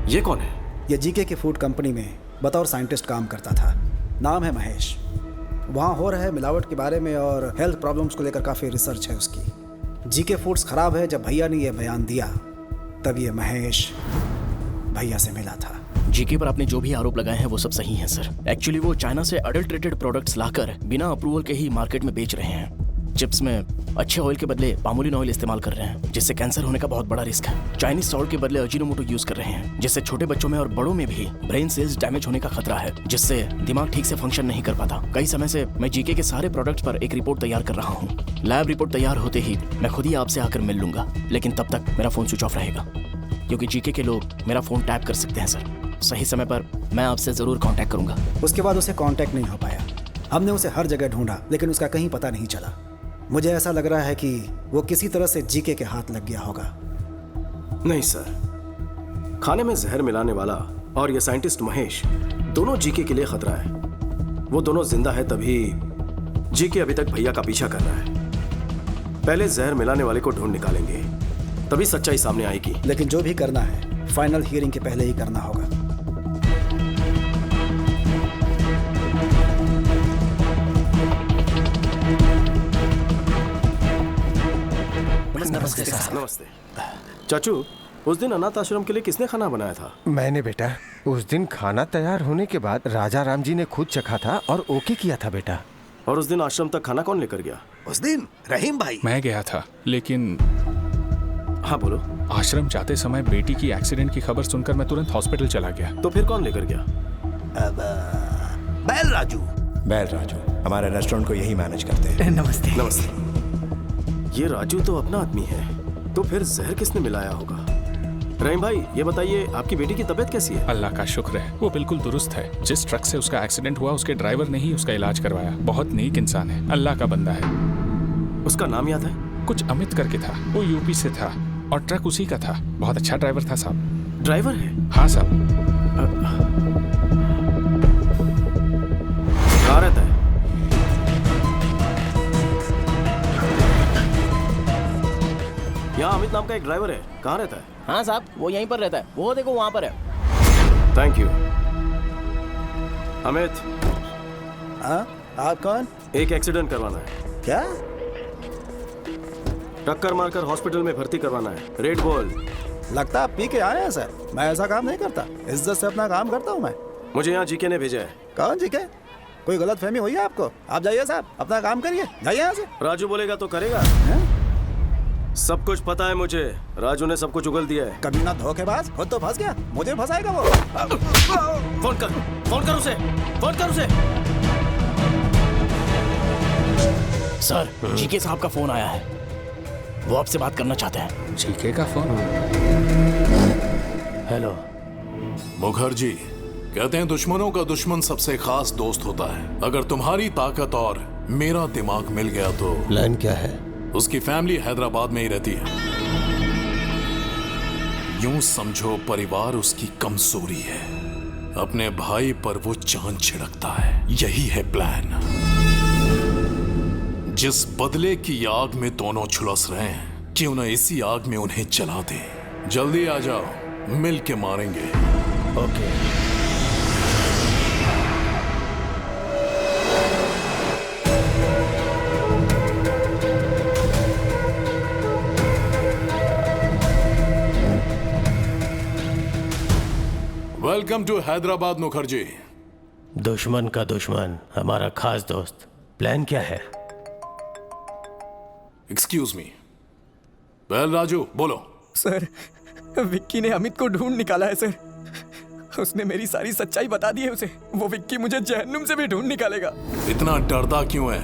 ये कौन है? ये जीके की फूड कंपनी में बतौर साइंटिस्ट काम करता था। नाम है महेश। वहाँ हो रहे मिलावट के बारे में और हेल्थ प्रॉब्लम्स को लेकर काफ़ी रिसर्च है उसकी। जीके फूड्स खराब है। जब भैया ने यह बयान दिया तब ये महेश भैया से मिला था। जीके पर आपने जो भी आरोप लगाए हैं वो सब सही हैं सर। एक्चुअली वो चाइना से अडल्ट्रेटेड प्रोडक्ट्स लाकर बिना अप्रूवल के ही मार्केट में बेच रहे हैं। चिप्स में अच्छे ऑयल के बदले पामोलिन ऑयल इस्तेमाल कर रहे हैं, जिससे कैंसर होने का बहुत बड़ा रिस्क है। चाइनीज सॉल्ट के बदले अजीनोमोटो यूज कर रहे हैं, जिससे छोटे बच्चों में और बड़ों में भी ब्रेन सेल्स डैमेज होने का खतरा है, जिससे दिमाग ठीक से फंक्शन नहीं कर पाता। कई समय से मैं जीके के सारे प्रोडक्ट्स पर एक रिपोर्ट तैयार कर रहा हूँ। लैब रिपोर्ट तैयार होते ही मैं खुद ही आपसे आकर मिल लूंगा, लेकिन तब तक मेरा फोन स्विच ऑफ रहेगा, क्योंकि जीके के लोग मेरा फोन टैप कर सकते हैं सर। सही समय पर मैं आपसे जरूर कांटेक्ट करूंगा। उसके बाद उसे कांटेक्ट नहीं हो पाया। हमने उसे हर जगह ढूंढा, लेकिन उसका कहीं पता नहीं चला। मुझे ऐसा लग रहा है कि वो किसी तरह से जीके के हाथ लग गया होगा। नहीं सर, खाने में जहर मिलाने वाला और ये साइंटिस्ट महेश दोनों जीके के लिए खतरा है। वो दोनों जिंदा है तभी जीके अभी तक भैया का पीछा कर रहा है। पहले जहर मिलाने वाले को ढूंढ निकालेंगे, तभी सच्चाई सामने आएगी। लेकिन जो भी करना है फाइनल हियरिंग के पहले ही करना होगा। नमस्ते सर। नमस्ते चाचू, उस दिन अनाथ आश्रम के लिए किसने खाना बनाया था? मैंने बेटा। उस दिन खाना तैयार होने के बाद राजा राम जी ने खुद चखा था और ओके किया था बेटा। और उस दिन आश्रम तक खाना कौन लेकर गया? उस दिन रहीम भाई। मैं गया था, लेकिन हाँ बोलो। आश्रम जाते समय बेटी की एक्सीडेंट की खबर सुनकर मैं तुरंत हॉस्पिटल चला गया। तो फिर कौन लेकर गया? बैल राजू। बैल राजू हमारे रेस्टोरेंट को यही मैनेज करते हैं। नमस्ते। नमस्ते। ये राजू तो अपना आदमी है, तो फिर जहर किसने मिलाया होगा? रहीम भाई, ये बताइए आपकी बेटी की तबीयत कैसी है? अल्लाह का शुक्र है, वो बिल्कुल दुरुस्त है। जिस ट्रक से उसका एक्सीडेंट हुआ उसके ड्राइवर ने ही उसका इलाज करवाया। बहुत नेक इंसान है, अल्लाह का बंदा है। उसका नाम याद है? कुछ अमित करके था, वो यूपी से था और ट्रक उसी का था। बहुत अच्छा ड्राइवर था साहब। ड्राइवर है? हाँ साहब। कहाँ रहता है? यहाँ अमित नाम का एक ड्राइवर है, कहाँ रहता है? हाँ साहब, वो यहीं पर रहता है। वो देखो वहाँ पर है। Thank you. अमित। हाँ, आप कौन? एक एक्सीडेंट करवाना है। क्या? टक्कर मारकर हॉस्पिटल में भर्ती करवाना है। रेड बोल। लगता आप पी के आए हैं सर। मैं ऐसा काम नहीं करता, इज्जत से अपना काम करता हूँ मैं। मुझे यहाँ जीके ने भेजा है। कौन जीके? कोई गलत फहमी हुई है आपको? आप जाइए साहब, अपना काम करिए, जाइए यहाँ से। राजू बोलेगा तो करेगा। सब कुछ पता है मुझे, राजू ने सब कुछ उगल दिया है। कभी ना धोखेबाज, खुद तो फंस गया, मुझे फंसाएगा वो। फोन कर उसे, फोन कर उसे। सर, जीके साहब का फोन आया है, वो आपसे बात करना चाहते हैं। जीके का फोन? हेलो। मुखर्जी, कहते हैं दुश्मनों का दुश्मन सबसे खास दोस्त होता है। अगर तुम्हारी ताकत और मेरा दिमाग मिल गया तो प्लान क्या है? उसकी फैमिली हैदराबाद में ही रहती है। यूं समझो परिवार उसकी कमजोरी है। अपने भाई पर वो चांद छिड़कता है। यही है प्लान। जिस बदले की आग में दोनों झुलस रहे हैं, क्यों न इसी आग में उन्हें जला दे। जल्दी आ जाओ, मिल के मारेंगे। Okay. Welcome to Hyderabad Mukherjee. दुश्मन का दुश्मन हमारा खास दोस्त। प्लान क्या है? Excuse me. वेल राजू, बोलो। सर, विक्की ने अमित को ढूंढ निकाला है सर। उसने मेरी सारी सच्चाई बता दी है उसे। वो विक्की मुझे जहन्नुम से भी ढूंढ निकालेगा। इतना डरता क्यों है?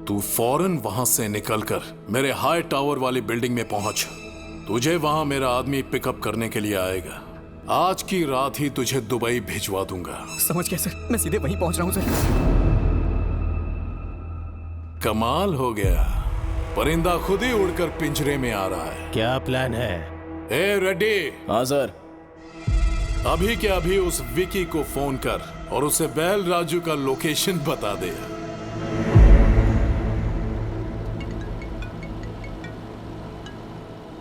तू फौरन वहां से निकलकर मेरे हाई टावर वाली बिल्डिंग में पहुंच। तुझे वहां मेरा आदमी पिकअप करने के लिए आएगा। आज की रात ही तुझे दुबई भिजवा दूंगा। समझ गया सर, मैं सीधे वहीं पहुंच रहा हूं सर। कमाल हो गया, परिंदा खुद ही उड़कर पिंजरे में आ रहा है। क्या प्लान है? ए रेड्डी। हाँ सर। अभी के अभी उस विकी को फोन कर और उसे बैल राजू का लोकेशन बता दे।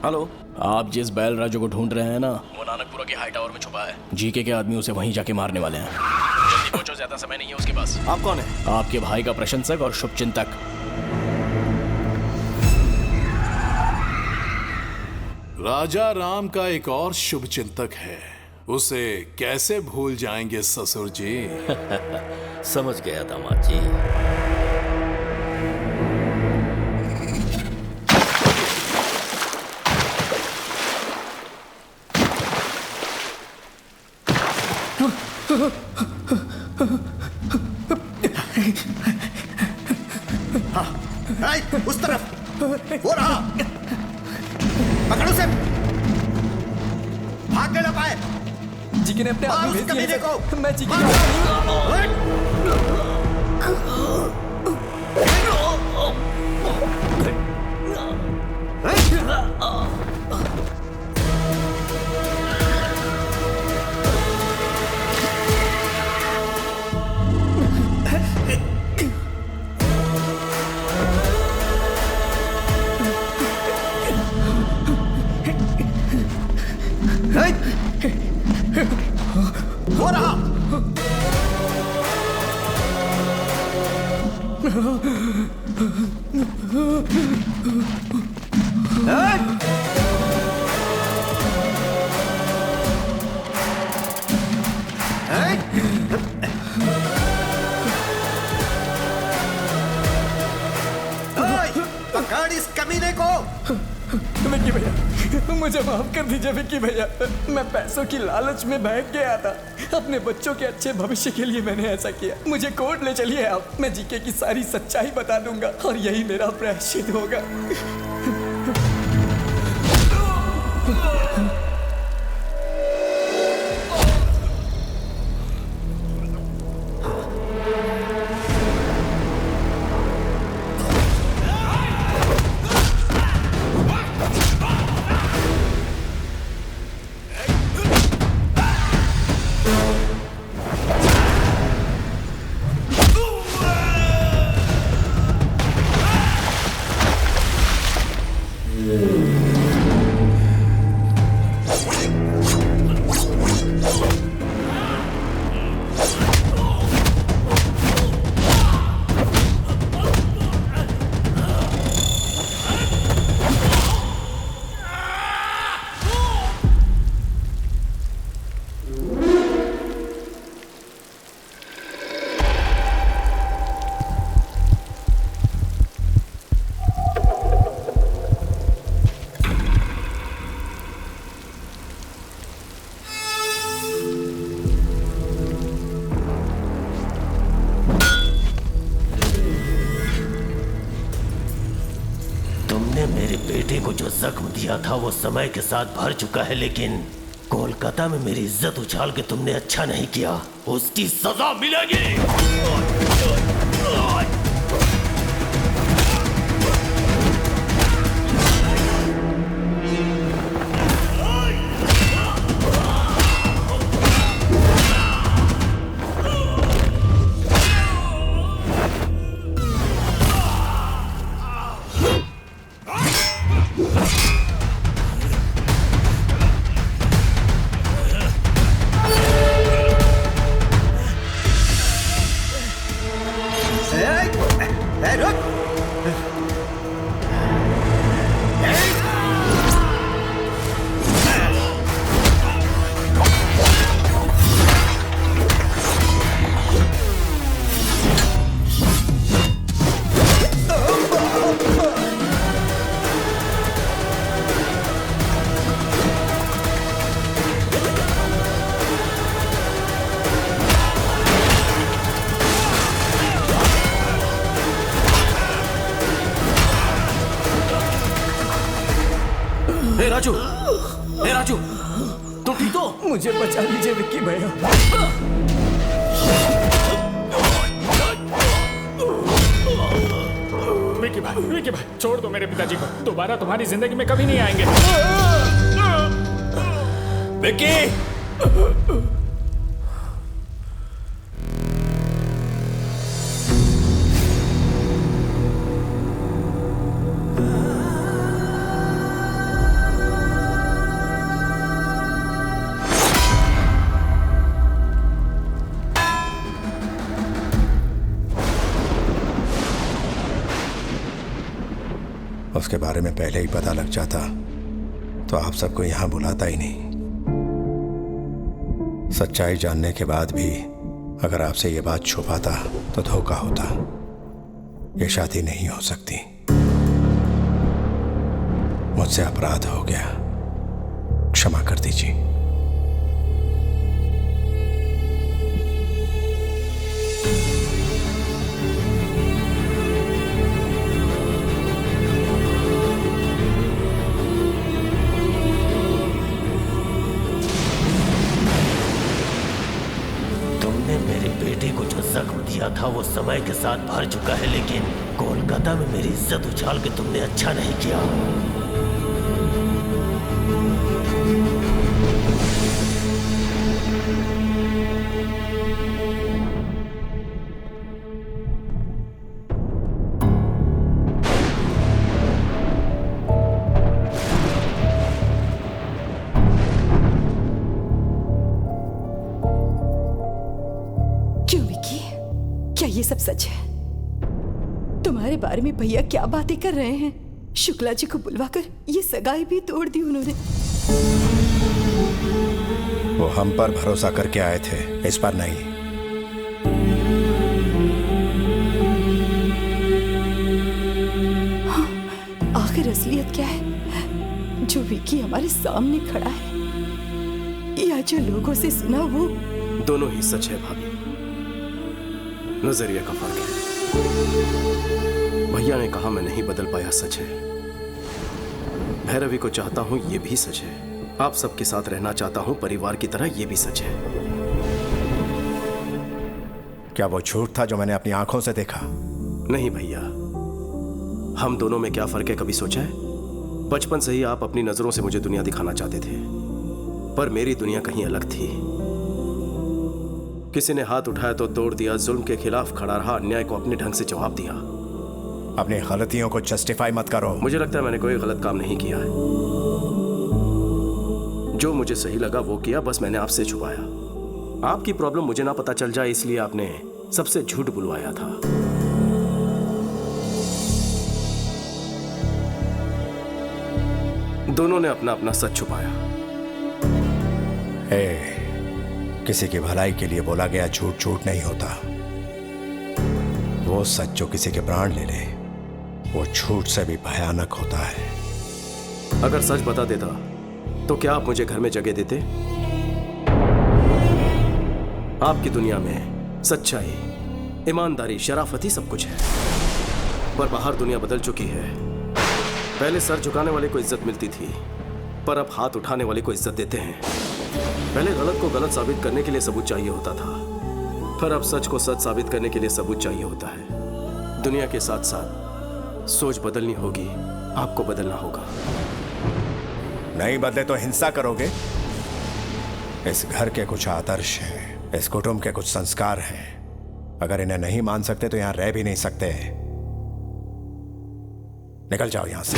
हेलो। आप जिस बैल राजू को ढूंढ रहे हैं ना, वो नानकपुरा के हाई टावर में छुपा है। जीके के आदमी उसे वहीं जाके मारने वाले हैं। जल्दी पहुंचो, ज्यादा समय नहीं है उसके पास। आप कौन है? आपके भाई का प्रशंसक और शुभचिंतक। राजा राम का एक और शुभचिंतक है, उसे कैसे भूल जाएंगे ससुर जी। समझ गया दामाद जी। हाँ, उस तरफ वो रहा, पकड़ो उसे, भाग ना पाए। जीके ने अपने मार आदमी उस भेज दिए कमीने को। मैं जीके की वो रहा। पकड़ इस कमीने को। विक्की भैया, मुझे माफ कर दीजिए विक्की भैया, मैं पैसों की लालच में बहक गया था। अपने बच्चों के अच्छे भविष्य के लिए मैंने ऐसा किया। मुझे कोर्ट ले चलिए आप, मैं जीके की सारी सच्चाई बता दूंगा और यही मेरा प्रायश्चित होगा। मेरे बेटे को जो जख्म दिया था वो समय के साथ भर चुका है, लेकिन कोलकाता में मेरी इज्जत उछाल के तुमने अच्छा नहीं किया, उसकी सजा मिलेगी। राजू, तुम ठीक हो? मुझे बचा लीजिए विक्की भैया। विक्की भाई, छोड़ दो मेरे पिताजी को, दोबारा तुम्हारी जिंदगी में कभी नहीं आएंगे। विक्की! उसके बारे में पहले ही पता लग जाता तो आप सबको यहां बुलाता ही नहीं। सच्चाई जानने के बाद भी अगर आपसे ये बात छुपाता तो धोखा होता। ये शादी नहीं हो सकती। मुझसे अपराध हो गया, क्षमा कर दीजिए। था वो समय के साथ भर चुका है, लेकिन कोलकाता में मेरी इज्जत उछाल के तुमने अच्छा नहीं किया। ये सब सच है? तुम्हारे बारे में भैया क्या बातें कर रहे हैं? शुक्ला जी को बुलवाकर ये सगाई भी तोड़ दी उन्होंने। वो हम पर भरोसा करके आए थे, इस पर नहीं। हाँ, आखिर असलियत क्या है? जो विकी हमारे सामने खड़ा है या जो लोगों से सुना वो? दोनों ही सच है भाभी, नजरिया का फर्क है। भैया ने कहा मैं नहीं बदल पाया, सच है। भैरवी को चाहता हूं, ये भी सच है। आप सबके साथ रहना चाहता हूं परिवार की तरह, ये भी सच है। क्या वो झूठ था जो मैंने अपनी आंखों से देखा? नहीं भैया, हम दोनों में क्या फर्क है कभी सोचा है? बचपन से ही आप अपनी नजरों से मुझे दुनिया दिखाना चाहते थे, पर मेरी दुनिया कहीं अलग थी। किसी ने हाथ उठाया तो तोड़ दिया, जुल्म के खिलाफ खड़ा रहा, अन्याय को अपने ढंग से जवाब दिया। अपनी गलतियों को जस्टिफाई मत करो। मुझे लगता है मैंने कोई गलत काम नहीं किया है। जो मुझे सही लगा वो किया, बस मैंने आपसे छुपाया। आपकी प्रॉब्लम मुझे ना पता चल जाए, इसलिए आपने सबसे झूठ बुलवाया था। दोनों ने अपना अपना सच छुपाया। किसी की भलाई के लिए बोला गया झूठ झूठ नहीं होता। वो सच जो किसी के प्राण ले ले, वो झूठ से भी भयानक होता है। अगर सच बता देता तो क्या आप मुझे घर में जगह देते? आपकी दुनिया में सच्चाई, ईमानदारी, शराफत ही सब कुछ है, पर बाहर दुनिया बदल चुकी है। पहले सर झुकाने वाले को इज्जत मिलती थी, पर अब हाथ उठाने वाले को इज्जत देते हैं। पहले गलत को गलत साबित करने के लिए सबूत चाहिए होता था, पर अब सच को सच साबित करने के लिए सबूत चाहिए होता है। दुनिया के साथ साथ सोच बदलनी होगी, आपको बदलना होगा। नहीं बदले तो हिंसा करोगे? इस घर के कुछ आदर्श हैं, इस कुटुंब के कुछ संस्कार हैं। अगर इन्हें नहीं मान सकते तो यहां रह भी नहीं सकते। निकल जाओ यहां से।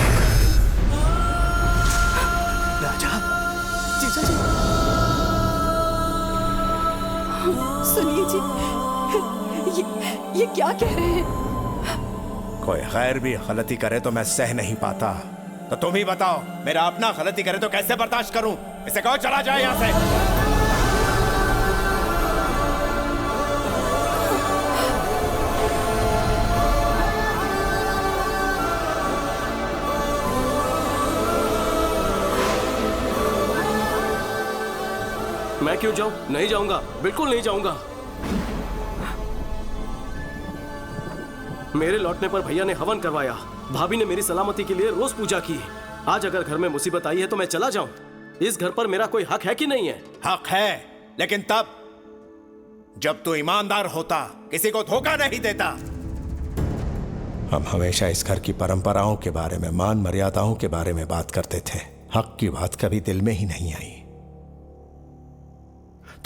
राजा, जीजा जी, सुनिए जी, ये क्या कह रहे हैं? कोई गैर भी गलती करे तो मैं सह नहीं पाता। तो तुम ही बताओ, मेरा अपना गलती करे तो कैसे बर्दाश्त करूं? इसे कहो चला जाए यहां से। मैं क्यों जाऊं? नहीं जाऊंगा, बिल्कुल नहीं जाऊंगा। मेरे लौटने पर भैया ने हवन करवाया, भाभी ने मेरी सलामती के लिए रोज पूजा की। आज अगर घर में मुसीबत आई है तो मैं चला जाऊं? इस घर पर मेरा कोई हक है कि नहीं है? हक है, लेकिन तब जब तू ईमानदार होता, किसी को धोखा नहीं देता। हम हमेशा इस घर की परंपराओं के बारे में, मान मर्यादाओं के बारे में बात करते थे। हक की बात कभी दिल में ही नहीं आई।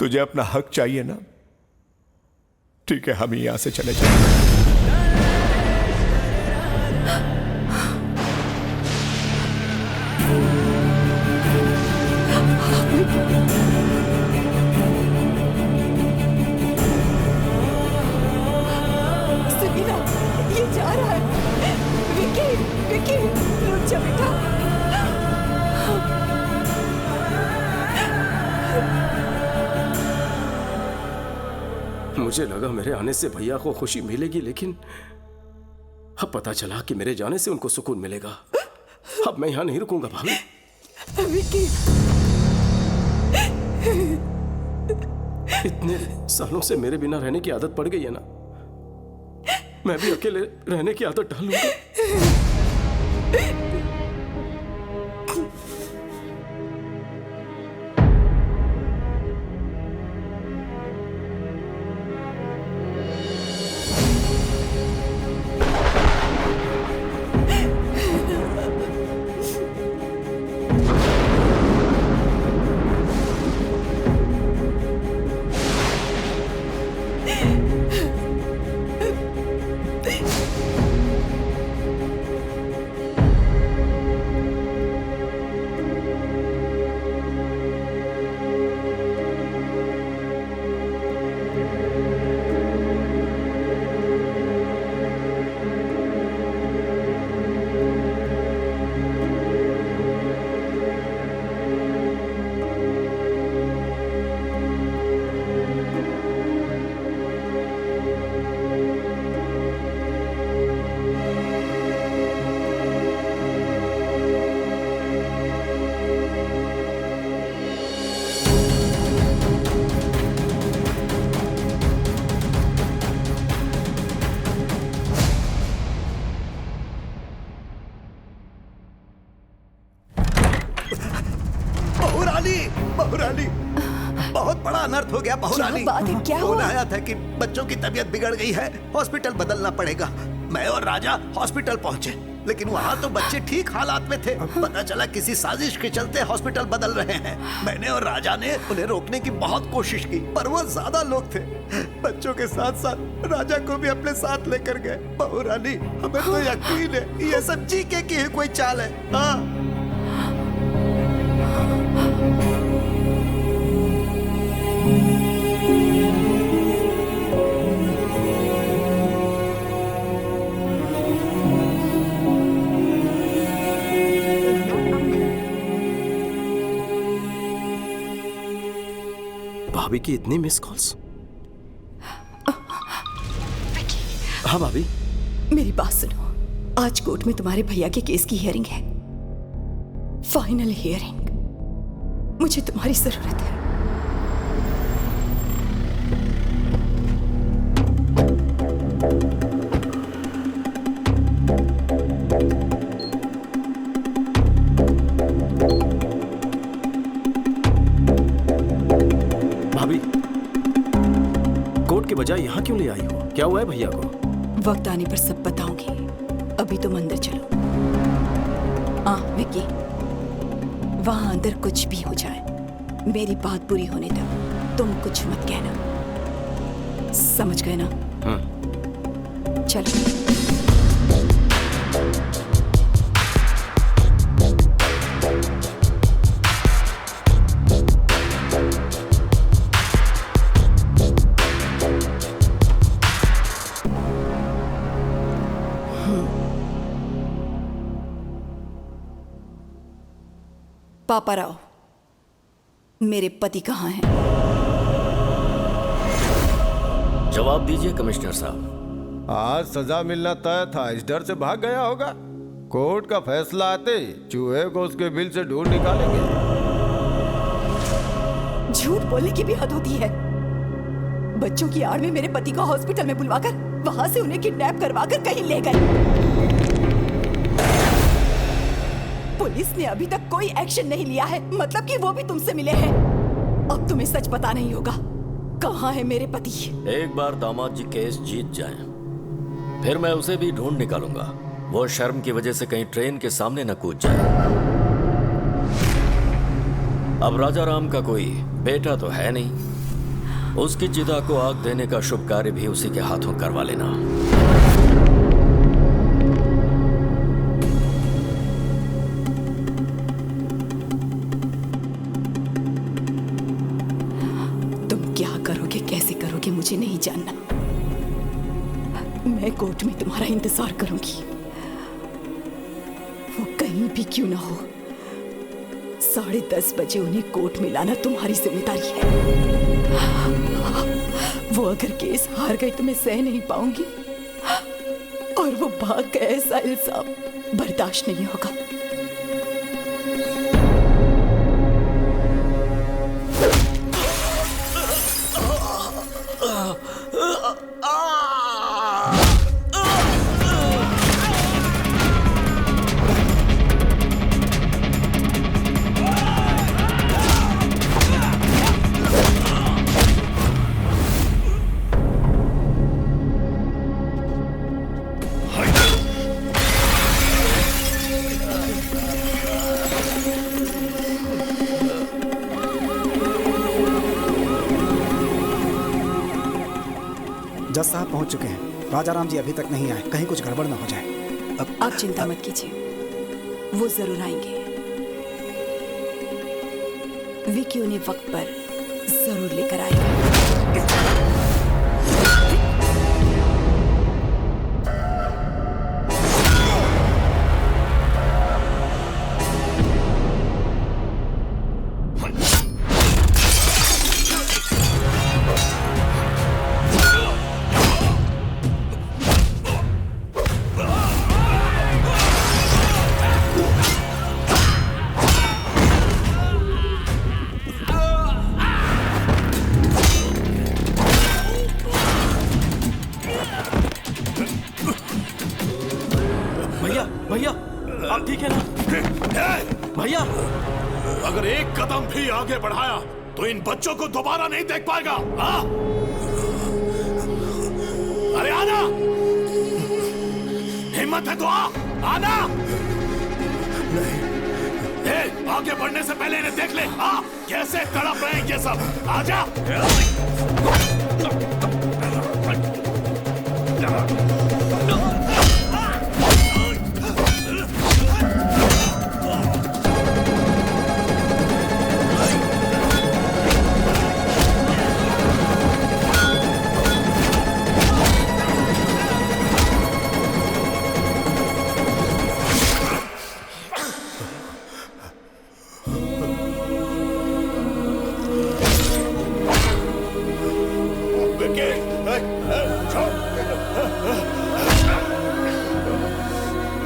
तुझे अपना हक चाहिए ना? ठीक है, हम यहां से चले जाएंगे। सुनीला, ये जा रहा है। विकी, विकी, रुक जा बेटा। मुझे लगा मेरे आने से भैया को खुशी मिलेगी, लेकिन अब पता चला कि मेरे जाने से उनको सुकून मिलेगा। अब मैं यहाँ नहीं रुकूंगा भाभी। विकी, इतने सालों से मेरे बिना रहने की आदत पड़ गई है ना, मैं भी अकेले रहने की आदत डालूंगा। बहुरानी, बहुरानी, बहुत बड़ा अनर्थ हो गया बहुरानी। क्या बात है, क्या हुआ? फोन आया था कि बच्चों की तबीयत बिगड़ गई है, हॉस्पिटल बदलना पड़ेगा। मैं और राजा हॉस्पिटल पहुंचे, लेकिन वहाँ तो बच्चे ठीक हालात में थे। पता चला किसी साजिश के चलते हॉस्पिटल बदल रहे हैं। मैंने और राजा ने उन्हें रोकने की बहुत कोशिश की, पर वो ज्यादा लोग थे। बच्चों के साथ साथ राजा को भी अपने साथ लेकर गए। बहुरानी, हमें तो यकीन है ये सब जीके की ही कोई चाल है। हाँ। भाभी की इतनी मिस कॉल्स। हाँ भाभी। मेरी बात सुनो, आज कोर्ट में तुम्हारे भैया के केस की हियरिंग है, फाइनल हियरिंग। मुझे तुम्हारी जरूरत है। के बजाय यहाँ क्यों ले आई हो? क्या हुआ है भैया को? वक्त आने पर सब बताऊंगी, अभी तुम अंदर चलो। विक्की, वहां अंदर कुछ भी हो जाए, मेरी बात पूरी होने तक तुम कुछ मत कहना, समझ गए ना? चलो। पापा राव, मेरे पति कहाँ हैं? जवाब दीजिए कमिश्नर साहब। आज सजा मिलना तय था, इस डर से भाग गया होगा। कोर्ट का फैसला आते ही चूहे को उसके बिल से ढूंढ निकालेंगे। झूठ बोलने की भी हद होती है। बच्चों की आड़ में मेरे पति को हॉस्पिटल में बुलवाकर वहां से उन्हें किडनैप करवाकर कहीं ले गए। पुलिस ने अभी तक कोई एक्शन नहीं लिया है, मतलब कि वो भी तुमसे मिले हैं। अब तुम्हें सच पता नहीं होगा, कहाँ है मेरे पति? एक बार दामाद जी केस जीत जाएं, फिर मैं उसे भी ढूंढ निकालूंगा। वो शर्म की वजह से कहीं ट्रेन के सामने न कूद जाए। अब राजा राम का कोई बेटा तो है नहीं, उसकी चिता को आग देने का शुभ कार्य भी उसी के हाथों करवा लेना। मुझे नहीं जानना, मैं कोर्ट में तुम्हारा इंतजार करूंगी। वो कहीं भी क्यों ना हो, 10:30 बजे उन्हें कोर्ट में लाना तुम्हारी जिम्मेदारी है। वो अगर केस हार गए तो मैं सह नहीं पाऊंगी, और वो भाग गए, ऐसा इल्जाम बर्दाश्त नहीं होगा। जज साहब पहुंच चुके हैं। राजा राम जी अभी तक नहीं आए, कहीं कुछ गड़बड़ ना हो जाए। आप चिंता मत कीजिए, वो जरूर आएंगे। विकी उन्हें वक्त पर जरूर लेकर आएगा। आगे बढ़ाया तो इन बच्चों को दोबारा नहीं देख पाएगा। हाँ? अरे आना, हिम्मत है तो आना। आगे बढ़ने से पहले इन्हें देख ले। कैसे तड़प रहे हैं ये सब। आजा।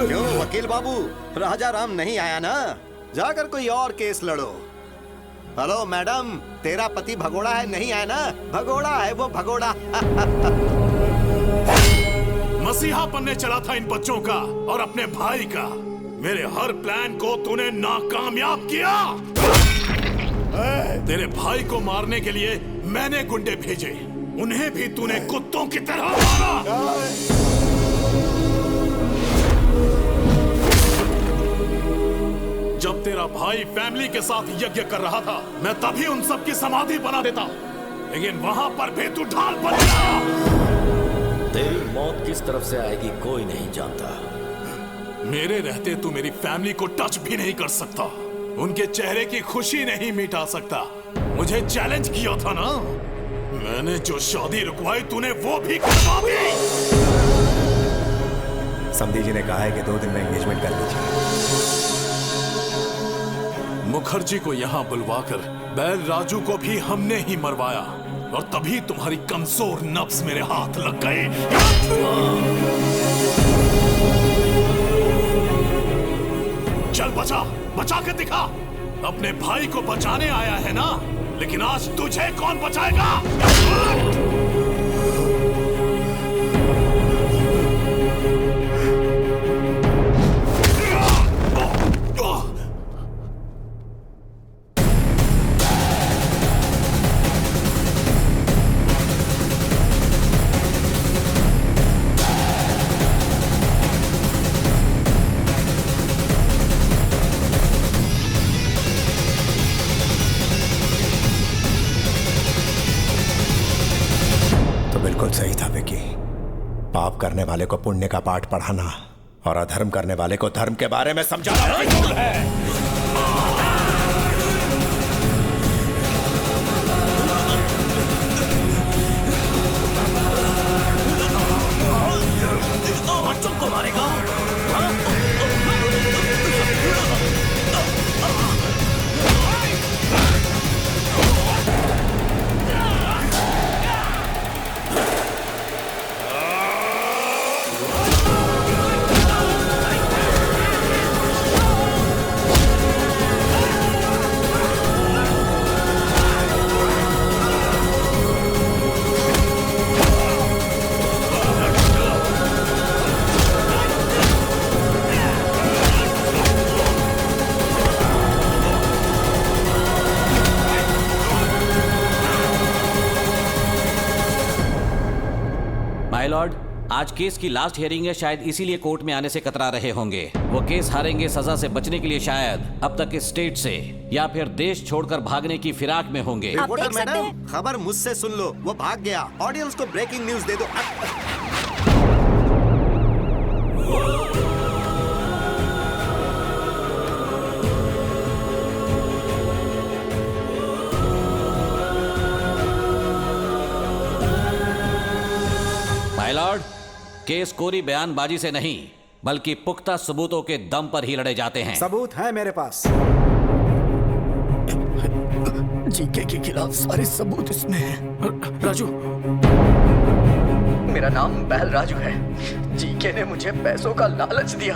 क्यों वकील बाबू, राजा राम नहीं आया ना? जाकर कोई और केस लड़ो। हेलो मैडम, तेरा पति भगोड़ा है नहीं आया ना? भगोड़ा है वो, भगोड़ा। मसीहा बनने चला था इन बच्चों का और अपने भाई का। मेरे हर प्लान को तूने नाकामयाब किया। तेरे भाई को मारने के लिए मैंने गुंडे भेजे, उन्हें भी तूने कुत्तों की तरह मारा। जब तेरा भाई फैमिली के साथ यज्ञ कर रहा था, मैं तभी उन सब की समाधि बना देता, लेकिन वहां पर भी तू ढाल बन गया। तेरी मौत किस तरफ से आएगी कोई नहीं जानता। मेरे रहते तू मेरी फैमिली को टच भी नहीं कर सकता, उनके चेहरे की खुशी नहीं मिटा सकता। मुझे चैलेंज किया था ना, मैंने जो शादी रुकवाई तूने वो भी करवा दी। समधी जी ने कहा है कि 2 दिन में एंगेजमेंट कर लीजिए। मुखर्जी को यहाँ बुलवाकर बैल राजू को भी हमने ही मरवाया, और तभी तुम्हारी कमजोर नब्ज मेरे हाथ लग गए। चल बचा, बचा के दिखा। अपने भाई को बचाने आया है ना, लेकिन आज तुझे कौन बचाएगा? सही था विकी। पाप करने वाले को पुण्य का पाठ पढ़ाना और अधर्म करने वाले को धर्म के बारे में समझाना फिजूल है। बच्चों को मारेगा? माय लॉर्ड, आज केस की लास्ट हियरिंग है, शायद इसीलिए कोर्ट में आने से कतरा रहे होंगे। वो केस हारेंगे सजा से बचने के लिए शायद अब तक इस स्टेट से या फिर देश छोड़कर भागने की फिराक में होंगे। रिपोर्टर मैडम, खबर मुझसे सुन लो, वो भाग गया। ऑडियंस को ब्रेकिंग न्यूज दे दो। माय लॉर्ड, केस कोरी बयानबाजी से नहीं बल्कि पुख्ता सबूतों के दम पर ही लड़े जाते हैं। सबूत है मेरे पास। जीके के खिलाफ सारे सबूत इसमें हैं। राजू, मेरा नाम बैल राजू है। जीके ने मुझे पैसों का लालच दिया।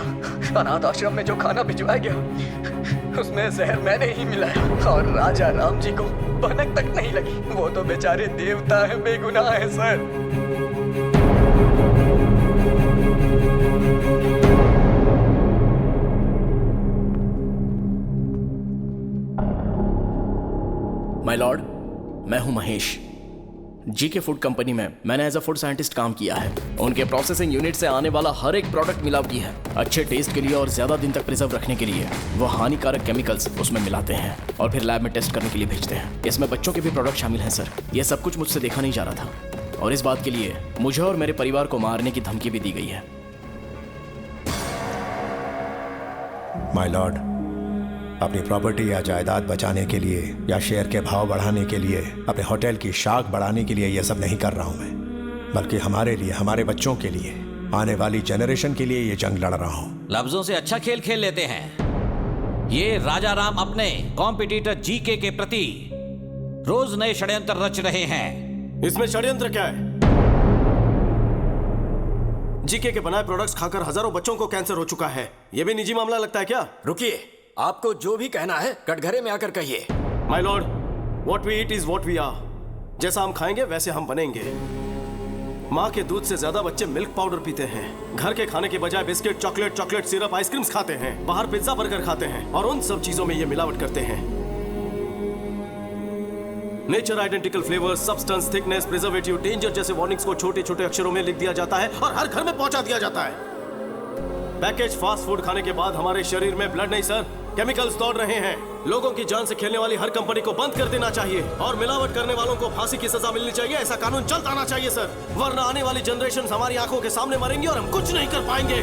अनाथ आश्रम में जो खाना भिजवाया गया उसमें जहर मैंने ही मिलाया, और राजा राम जी को भनक तक नहीं लगी। वो तो बेचारे देवता है, बेगुनाह है सर। माय लॉर्ड, मैं हूं महेश। जीके फूड कंपनी में मैंने एज अ फूड साइंटिस्ट काम किया है। उनके प्रोसेसिंग यूनिट से आने वाला हर एक प्रोडक्ट मिलावटी है। अच्छे टेस्ट के लिए और ज्यादा दिन तक प्रिजर्व रखने के लिए वो हानिकारक केमिकल्स उसमें मिलाते हैं और फिर लैब में टेस्ट करने के लिए भेजते हैं। इसमें बच्चों के भी प्रोडक्ट शामिल हैं सर। ये सब कुछ मुझसे देखा नहीं जा रहा था और इस बात के लिए मुझे और मेरे परिवार को मारने की धमकी भी दी गई है। माय लॉर्ड, अपनी प्रॉपर्टी या जायदाद बचाने के लिए या शेयर के भाव बढ़ाने के लिए, अपने होटल की शाख बढ़ाने के लिए ये सब नहीं कर रहा हूं मैं, बल्कि हमारे लिए, हमारे बच्चों के लिए, आने वाली जनरेशन के लिए ये जंग लड़ रहा हूं। लफ्जों से अच्छा खेल खेल लेते हैं। ये राजा राम अपने कॉम्पिटिटर जीके के प्रति रोज नए षड्यंत्र रच रहे हैं। इसमें षड्यंत्र क्या है? जीके के बनाए प्रोडक्ट्स खाकर हजारों बच्चों को कैंसर हो चुका है। यह भी निजी मामला लगता है क्या? रुकिए, आपको जो भी कहना है कटघरे में आकर कहिए। My lord, what we eat is what we are. जैसा हम खाएंगे वैसे हम बनेंगे। माँ के दूध से ज्यादा बच्चे मिल्क पाउडर पीते हैं। घर के खाने के बजाय बिस्किट, चॉकलेट सिरप, आइसक्रीम्स खाते हैं। बाहर पिज्जा बर्गर खाते हैं और उन सब चीजों में ये मिलावट करते हैं। Nature identical flavour, substance, thickness, preservative, danger जैसे वार्निंग्स को छोटे छोटे अक्षरों में लिख दिया जाता है और हर घर में पहुंचा दिया जाता है। पैकेज फास्ट फूड खाने के बाद हमारे शरीर में ब्लड नहीं सर, केमिकल्स दौड़ रहे हैं। लोगों की जान से खेलने वाली हर कंपनी को बंद कर देना चाहिए और मिलावट करने वालों को फांसी की सजा मिलनी चाहिए। ऐसा कानून जल्द आना चाहिए सर, वरना आने वाली जनरेशन हमारी आंखों के सामने मरेंगे और हम कुछ नहीं कर पाएंगे।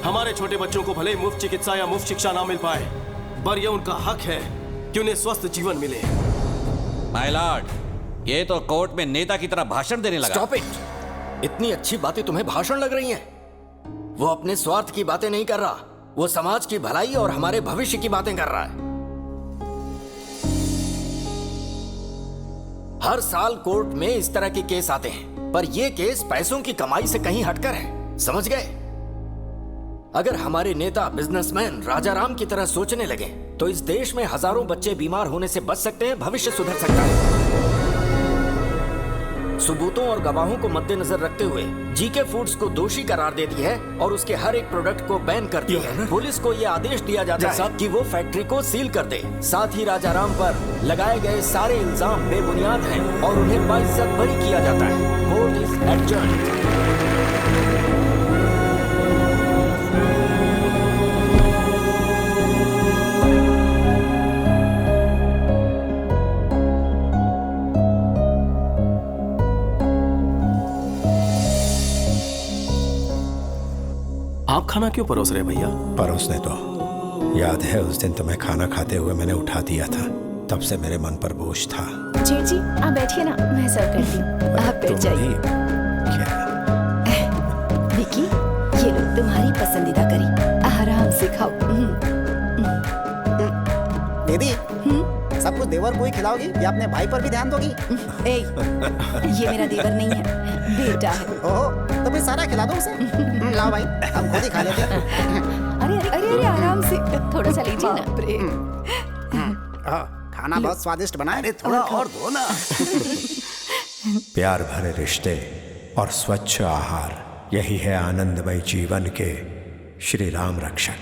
हमारे छोटे बच्चों को भले मुफ्त चिकित्सा या मुफ्त शिक्षा ना मिल पाए, पर यह उनका हक है कि उन्हें स्वस्थ जीवन मिले। माय लॉर्ड, ये तो कोर्ट में नेता की तरह भाषण देने लगा। Stop it. इतनी अच्छी बातें तुम्हें भाषण लग रही हैं? वो अपने स्वार्थ की बातें नहीं कर रहा, वो समाज की भलाई और हमारे भविष्य की बातें कर रहा है। हर साल कोर्ट में इस तरह के केस आते हैं, पर ये केस पैसों की कमाई से कहीं हटकर है, समझ गए? अगर हमारे नेता बिजनेसमैन राजा राम की तरह सोचने लगे तो इस देश में हजारों बच्चे बीमार होने से बच सकते हैं, भविष्य सुधर सकता है। सबूतों और गवाहों को मद्देनजर रखते हुए जीके फूड्स को दोषी करार देती है और उसके हर एक प्रोडक्ट को बैन करती है। पुलिस को यह आदेश दिया जाता है कि वो फैक्ट्री को सील कर दे। साथ ही राजा राम पर लगाए गए सारे इल्जाम बेबुनियाद हैं और उन्हें बाइज्जत बरी किया जाता है। Court is adjourned. आप खाना क्यों परोस रहे भैया? परोसने तो याद है उस दिन तुम्हें खाना खाते हुए मैंने उठा दिया था, तब से मेरे मन पर बोझ था। जेठ जी आप बैठिए ना, मैं सर्व करती हूँ। आप बैठ जाइए। विकी, ये लो तुम्हारी पसंदीदा करी, आराम से खाओ। दीदी, सब कुछ देवर को ही खिलाओगी या अपने भाई पर भी ध्यान दोगी? ये मेरा देवर नहीं है, बेटा है। ओह, तो फिर सारा खिला दो उसे। लाओ भाई, हम खुद ही खा लेते हैं। अरे अरे अरे अरे आराम से, थोड़ा सा लीजिए ना। खाना बहुत स्वादिष्ट बना है। थोड़ा और दो ना। प्यार भरे रिश्ते और स्वच्छ आहार, यही है आनंदमय जीवन के श्री राम रक्षक।